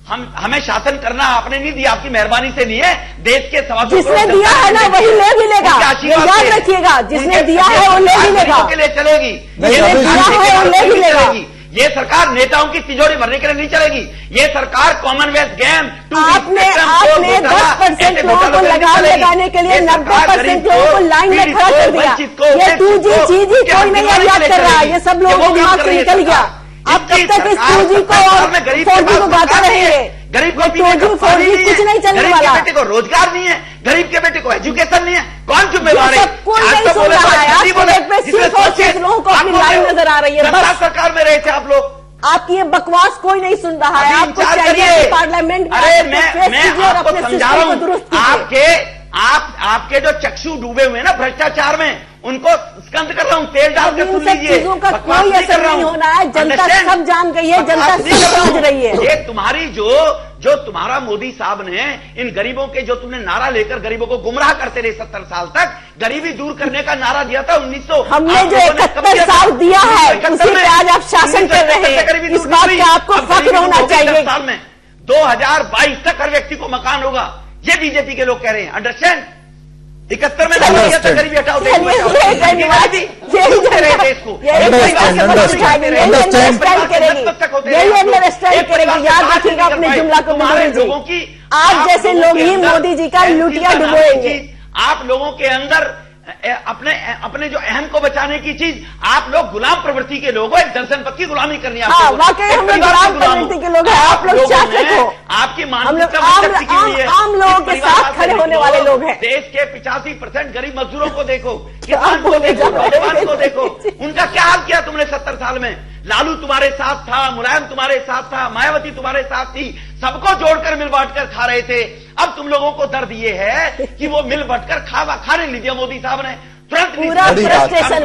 हमें शासन करना आपने नहीं दिया, आपकी मेहरबानी से नहीं है। देश के जिसने दिया है ना वही ले भी लेगा, याद रखिएगा। जिसने दिया है वो ले भी लेगा, के लिए चलेगी। जिसने दिया है वो ले भी लेगा। ये सरकार नेताओं की तिजोरी भरने के लिए नहीं चलेगी। ये सरकार कॉमनवेल्थ गेम आपने 10% लोगों को लगाने के लिए 90% लोगों को लाइन में खड़ा कर दिया। ये 2G चीज ही कोई नहीं याद कर रहा है, ये सब लोगों के दिमाग से निकल गया। आप कब तक इस 2G को और 4G को गाता रहेंगे? गरीब को पीने का पानी नहीं है, कुछ नहीं चलने गरीब वाला। के बेटे को रोजगार नहीं है, गरीब के बेटे को एजुकेशन नहीं है, कौन जिम्मेवार है? कोई नहीं सुन रहा है। सिर्फ और सिर्फ लोगों को अपनी लाइन नजर आ रही है। बस सरकार में रहे थे आप लोग, आपकी ये बकवास कोई नहीं सुन रहा है। आपको चाहिए पार्लियामेंट में मैं आपको समझा रहा हूं, आपके जो चक्षु डूबे हुए हैं ना भ्रष्टाचार में, उनको स्कंद कर रहा हूं, तेल डाल के सुन लीजिए। चीजों का कोई असर नहीं होना है। जनता सब जान गई है, जनता सब समझ रही है। ये तुम्हारी जो तुम्हारा मोदी साहब ने इन गरीबों के जो तुमने नारा लेकर गरीबों को गुमराह करते रहे 70 साल तक, गरीबी दूर करने का नारा दिया था 1900। हमने जो 71 साल दिया है उसी पे आज आप शासन कर रहे हैं। इस बात का आपको फख्र होना चाहिए। साल में 2022 तक हर व्यक्ति को मकान होगा, ये बीजेपी के लोग कह रहे हैं। अंडरस्टैंड? 71 में गरीबी हटाओ, देश को याद रखिएगा अपने जुमला को। लोगों की आप जैसे लोग ही मोदी जी का लुटिया डुबोएंगे। आप लोगों के अंदर अपने जो अहम को बचाने की चीज, आप लोग गुलाम प्रवृत्ति के लोग हो, एक दर्शन पद की गुलामी करनी है। वाकई हम लोग गुलाम प्रवृत्ति के लोग हैं। आप लोग शासक हो, आपकी मानसिकता आम लोगों के साथ खड़े होने वाले लोग हैं। देश के 85% गरीब मजदूरों को देखो, किसान को देखो, नौजवान को देखो, उनका क्या हाल किया तुमने 70 साल में? लालू तुम्हारे साथ था, मुलायम तुम्हारे साथ था, मायावती तुम्हारे साथ थी, सबको जोड़कर मिल बांट कर खा रहे थे। अब तुम लोगों को दर्द ये है कि वो मिल बांट कर खाने नहीं दिया मोदी साहब ने। पूरा फ्रस्ट्रेशन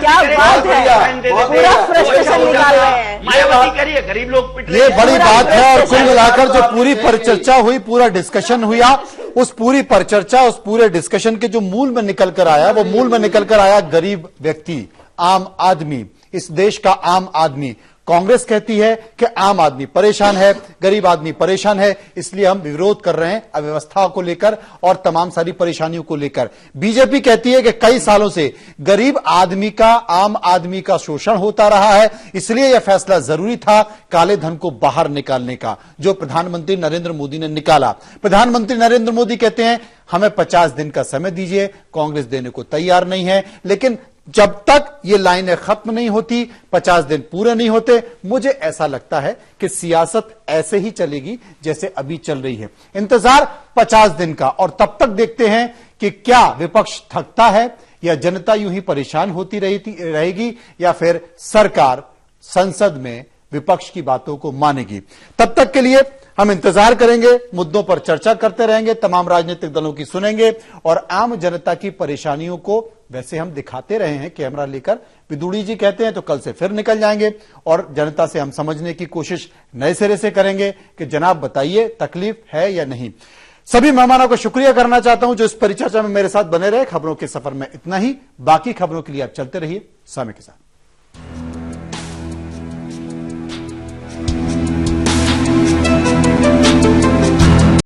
क्या बात है, पूरा फ्रस्ट्रेशन निकाल रहे हैं। मायावती करिए, गरीब लोग पिट रहे ये बड़ी बात है। और कुल मिलाकर जो पूरी परिचर्चा हुई, पूरा डिस्कशन हुआ, उस पूरी परिचर्चा, उस पूरे डिस्कशन के जो मूल में निकल कर आया, वो मूल में निकल कर आया गरीब व्यक्ति, आम आदमी, इस देश का आम आदमी। कांग्रेस कहती है कि आम आदमी परेशान है, गरीब आदमी परेशान है, इसलिए हम विरोध कर रहे हैं अव्यवस्था को लेकर और तमाम सारी परेशानियों को लेकर। बीजेपी कहती है कि कई सालों से गरीब आदमी का, आम आदमी का शोषण होता रहा है, इसलिए यह फैसला जरूरी था काले धन को बाहर निकालने का, जो प्रधानमंत्री नरेंद्र मोदी ने निकाला। प्रधानमंत्री नरेंद्र मोदी कहते हैं हमें 50 दिन का समय दीजिए, कांग्रेस देने को तैयार नहीं है, लेकिन जब तक ये लाइनें खत्म नहीं होती, 50 दिन पूरे नहीं होते, मुझे ऐसा लगता है कि सियासत ऐसे ही चलेगी जैसे अभी चल रही है। इंतजार 50 दिन का, और तब तक देखते हैं कि क्या विपक्ष थकता है या जनता यूं ही परेशान होती रहेगी या फिर सरकार संसद में विपक्ष की बातों को मानेगी। तब तक के लिए हम इंतजार करेंगे, मुद्दों पर चर्चा करते रहेंगे, तमाम राजनीतिक दलों की सुनेंगे और आम जनता की परेशानियों को वैसे हम दिखाते रहे हैं कैमरा लेकर। विदुड़ी जी कहते हैं तो कल से फिर निकल जाएंगे और जनता से हम समझने की कोशिश नए सिरे से करेंगे कि जनाब बताइए तकलीफ है या नहीं। सभी मेहमानों का शुक्रिया करना चाहता हूं जो इस परिचर्चा में मेरे साथ बने रहे। खबरों के सफर में इतना ही, बाकी खबरों के लिए आप चलते रहिए समय के साथ।